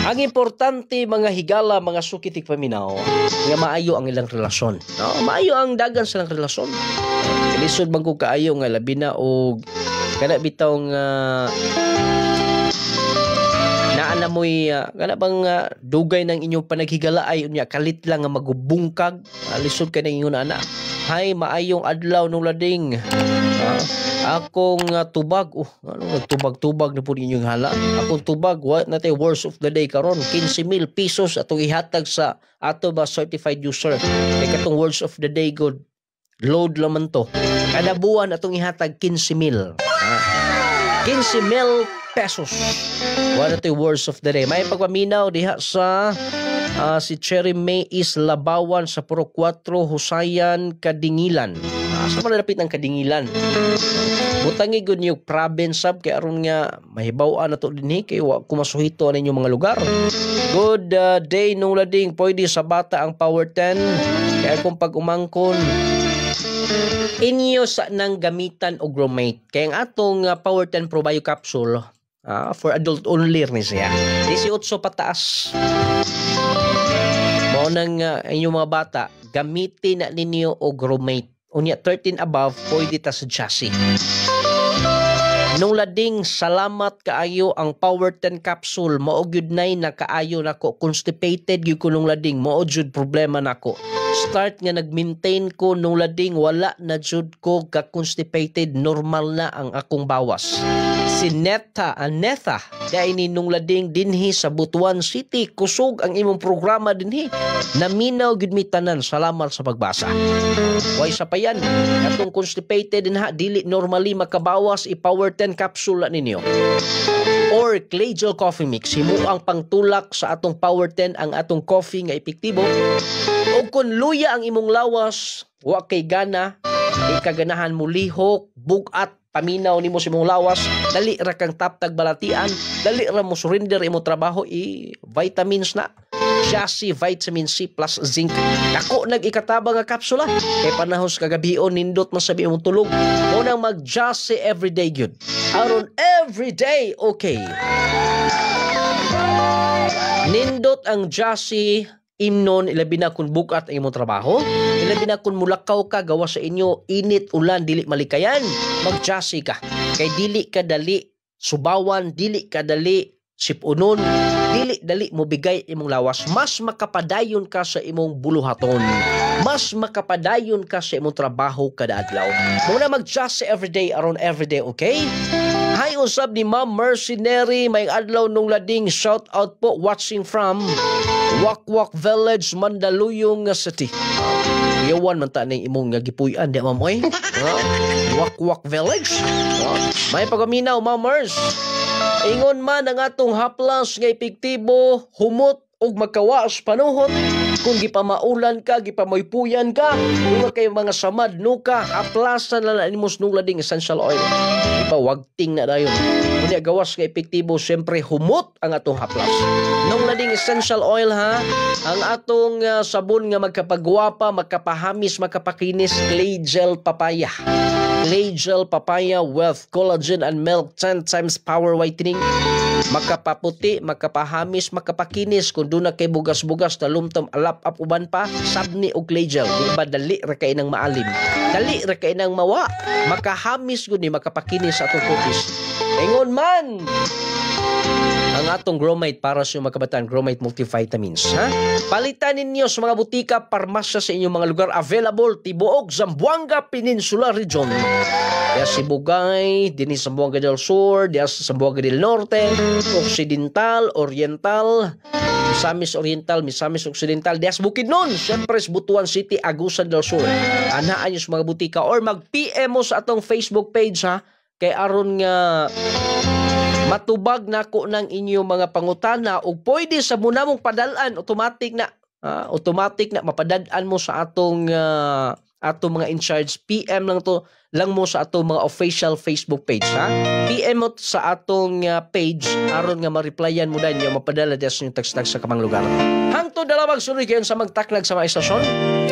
Ang importante mga higala, mga sukitik paminaw, nga maayo ang ilang relasyon. No? Maayo ang dagan silang relasyon. Kalisod bang kung kaayo nga labi na o kana bitaw nga naana mo'y kana bang dugay ng inyong panaghigala ay unya kalit lang nga magubungkag. Lisod ka ng inyong anak. Hay, maayong adlaw nung lading. Akong tubag, nagtubag-tubag na po ninyong hala. Akong tubag, what na tayo, worst of the day karon 15,000 pesos atong ihatag sa ato ba certified user. Kaya katong words of the day, good. Load laman to. Kada buwan atong ihatag 15,000. 15,000 pesos. What na tayo, words of the day. May pagpaminaw diha sa si Cherry May is Labawan sa Puro 4, Husayan, Kadingilan. Sa malapit ng Kadingilan. Butangi gud niyo province sab kay aron nga mahibaw-an nato dinhi kay wa kumasuhito ninyo mga lugar. Good day nung lading, pwede sa bata ang power 10 kay kung pag umangkon inyo sa nang gamitan og Gromate. Kay ang atong power 10 Pro Bio Capsule for adult only ni siya. 18 pataas. Mao nang inyong mga bata gamitin na ninyo og Gromate. Unya 13 above, pwede ta sa chassis. Nung lading, salamat kaayo ang Power 10 capsule. Maogyud nay na kaayo nako. Constipated gyud ko nung lading. Maogyud problema nako. Start nga nag-maintain ko nung lading. Wala na jud ko ka-constipated. Normal na ang akong bawas. Si Netha, dahil ni nung lading dinhi sa Butuan City. Kusog ang imong programa dinhi. Naminaw gyud mi tanan. Salamat sa pagbasa. Way sa payan. Katong constipated din ha. Dili normally makabawas i-Power 10 capsule na ninyo. Or Clay Gel Coffee Mix. Himo ang pangtulak sa atong Power 10 ang atong coffee nga epektibo. O kung luya ang imong lawas, wa kay gana, di kaganahan mo lihok, bugat, paminaw nimo sa imong lawas, dali ra kang taptag balatian, dali ra mo surrender imo trabaho vitamins na. Chassis vitamin C plus zinc. Ako nag-ikatabang nga kapsula. Kay panahos kagabion nindot man sabi mong tulog. Unang mag-Chassis everyday gyud. Aron everyday okay. Nindot ang Chassis imnon ilabi na kun bukat ang imong trabaho. Ilabi na kun mulakaw ka gawa sa inyo init ulan dili malikayan. Mag-Chassis ka. Kay dili ka dali subawan, dili ka dali sipunon, dili dali mo bigay imong lawas. Mas makapadayon ka sa imong buluhaton. Mas makapadayon ka sa imong trabaho kada adlaw. Muna mag-Chassis everyday around everyday, okay? Hi, usab ni Ma'am Mercenary, may adlaw nung lading, shout out po watching from Wakwak Village, Mandaluyong City. Yawan man ta ning imong gipuy-an di ma'am oy. Wakwak Village. May pagaminaw Ma'am Mers. Ingon man ang atong haplas nga epektibo, humot og magkawaas panuhot. Kung gipamaulan ka, gipamoypuyan ka, kung kay mga samad nuka, haplasan na nimos nung lading essential oil. Ipa wagting na dayon. Kunya gawas nga epektibo, syempre humot ang atong haplas. Nung lading essential oil ha, ang atong sabon nga magkapagwapa, magkapahamis, magkapakinis, Clay Gel Papaya. Clay Gel Papaya with collagen and milk 10 times power whitening. Makapaputi, makapahamis, makapakinis. Kung doon na kay bugas-bugas, talumtom, alap-up uban pa, sabni o Clay Gel. Di ba dali ra kay nang maalim? Dali ra kay nang mawa. Makahamis guni, makapakinis sa atong kutis. Ingon man! Ang atong Gromate para sa makabataan, Gromate multivitamins. Ha? Palitan ninyo sa mga butika, parmasya sa inyong mga lugar. Available, tibuok, Zamboanga Peninsula Region. Diya si Bugay, din sa Zamboanga del Sur, diya sa Zamboanga del Norte, Occidental, Oriental, Misamis Oriental, Misamis Occidental, diya sa Bukidnon, siyempre sa Butuan City, Agusan del Sur. Anaan nyo sa mga butika or mag-PM mo sa atong Facebook page ha, kay aron nga matubag nako ng inyong mga pangutana o pwede sa muna mong padalan automatic na mapadadaan mo sa atong ato mga in charge, PM lang mo sa ato mga official Facebook page, ha? PM mo sa atong page aron nga ma-replyan mo din yung mapadala des yung text-tag sa kamang lugar. Hangtod dalawang suri kayon sa magtaklag sa mga istasyon.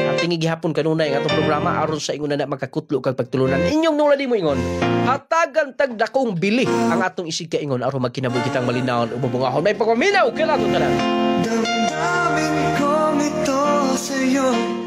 At tingi gihapon kanunay ang atong programa aron sa ingon na magkakutlo kag pagtulunan. Inyong nung ladi mo ingon, hatagan tag dakong bili ang atong isig ka ingon aron magkinabuhi kitang malinaw ug mabungahon. May pagpaminaw kailangan ka na. Damdamin kong ito sa'yo.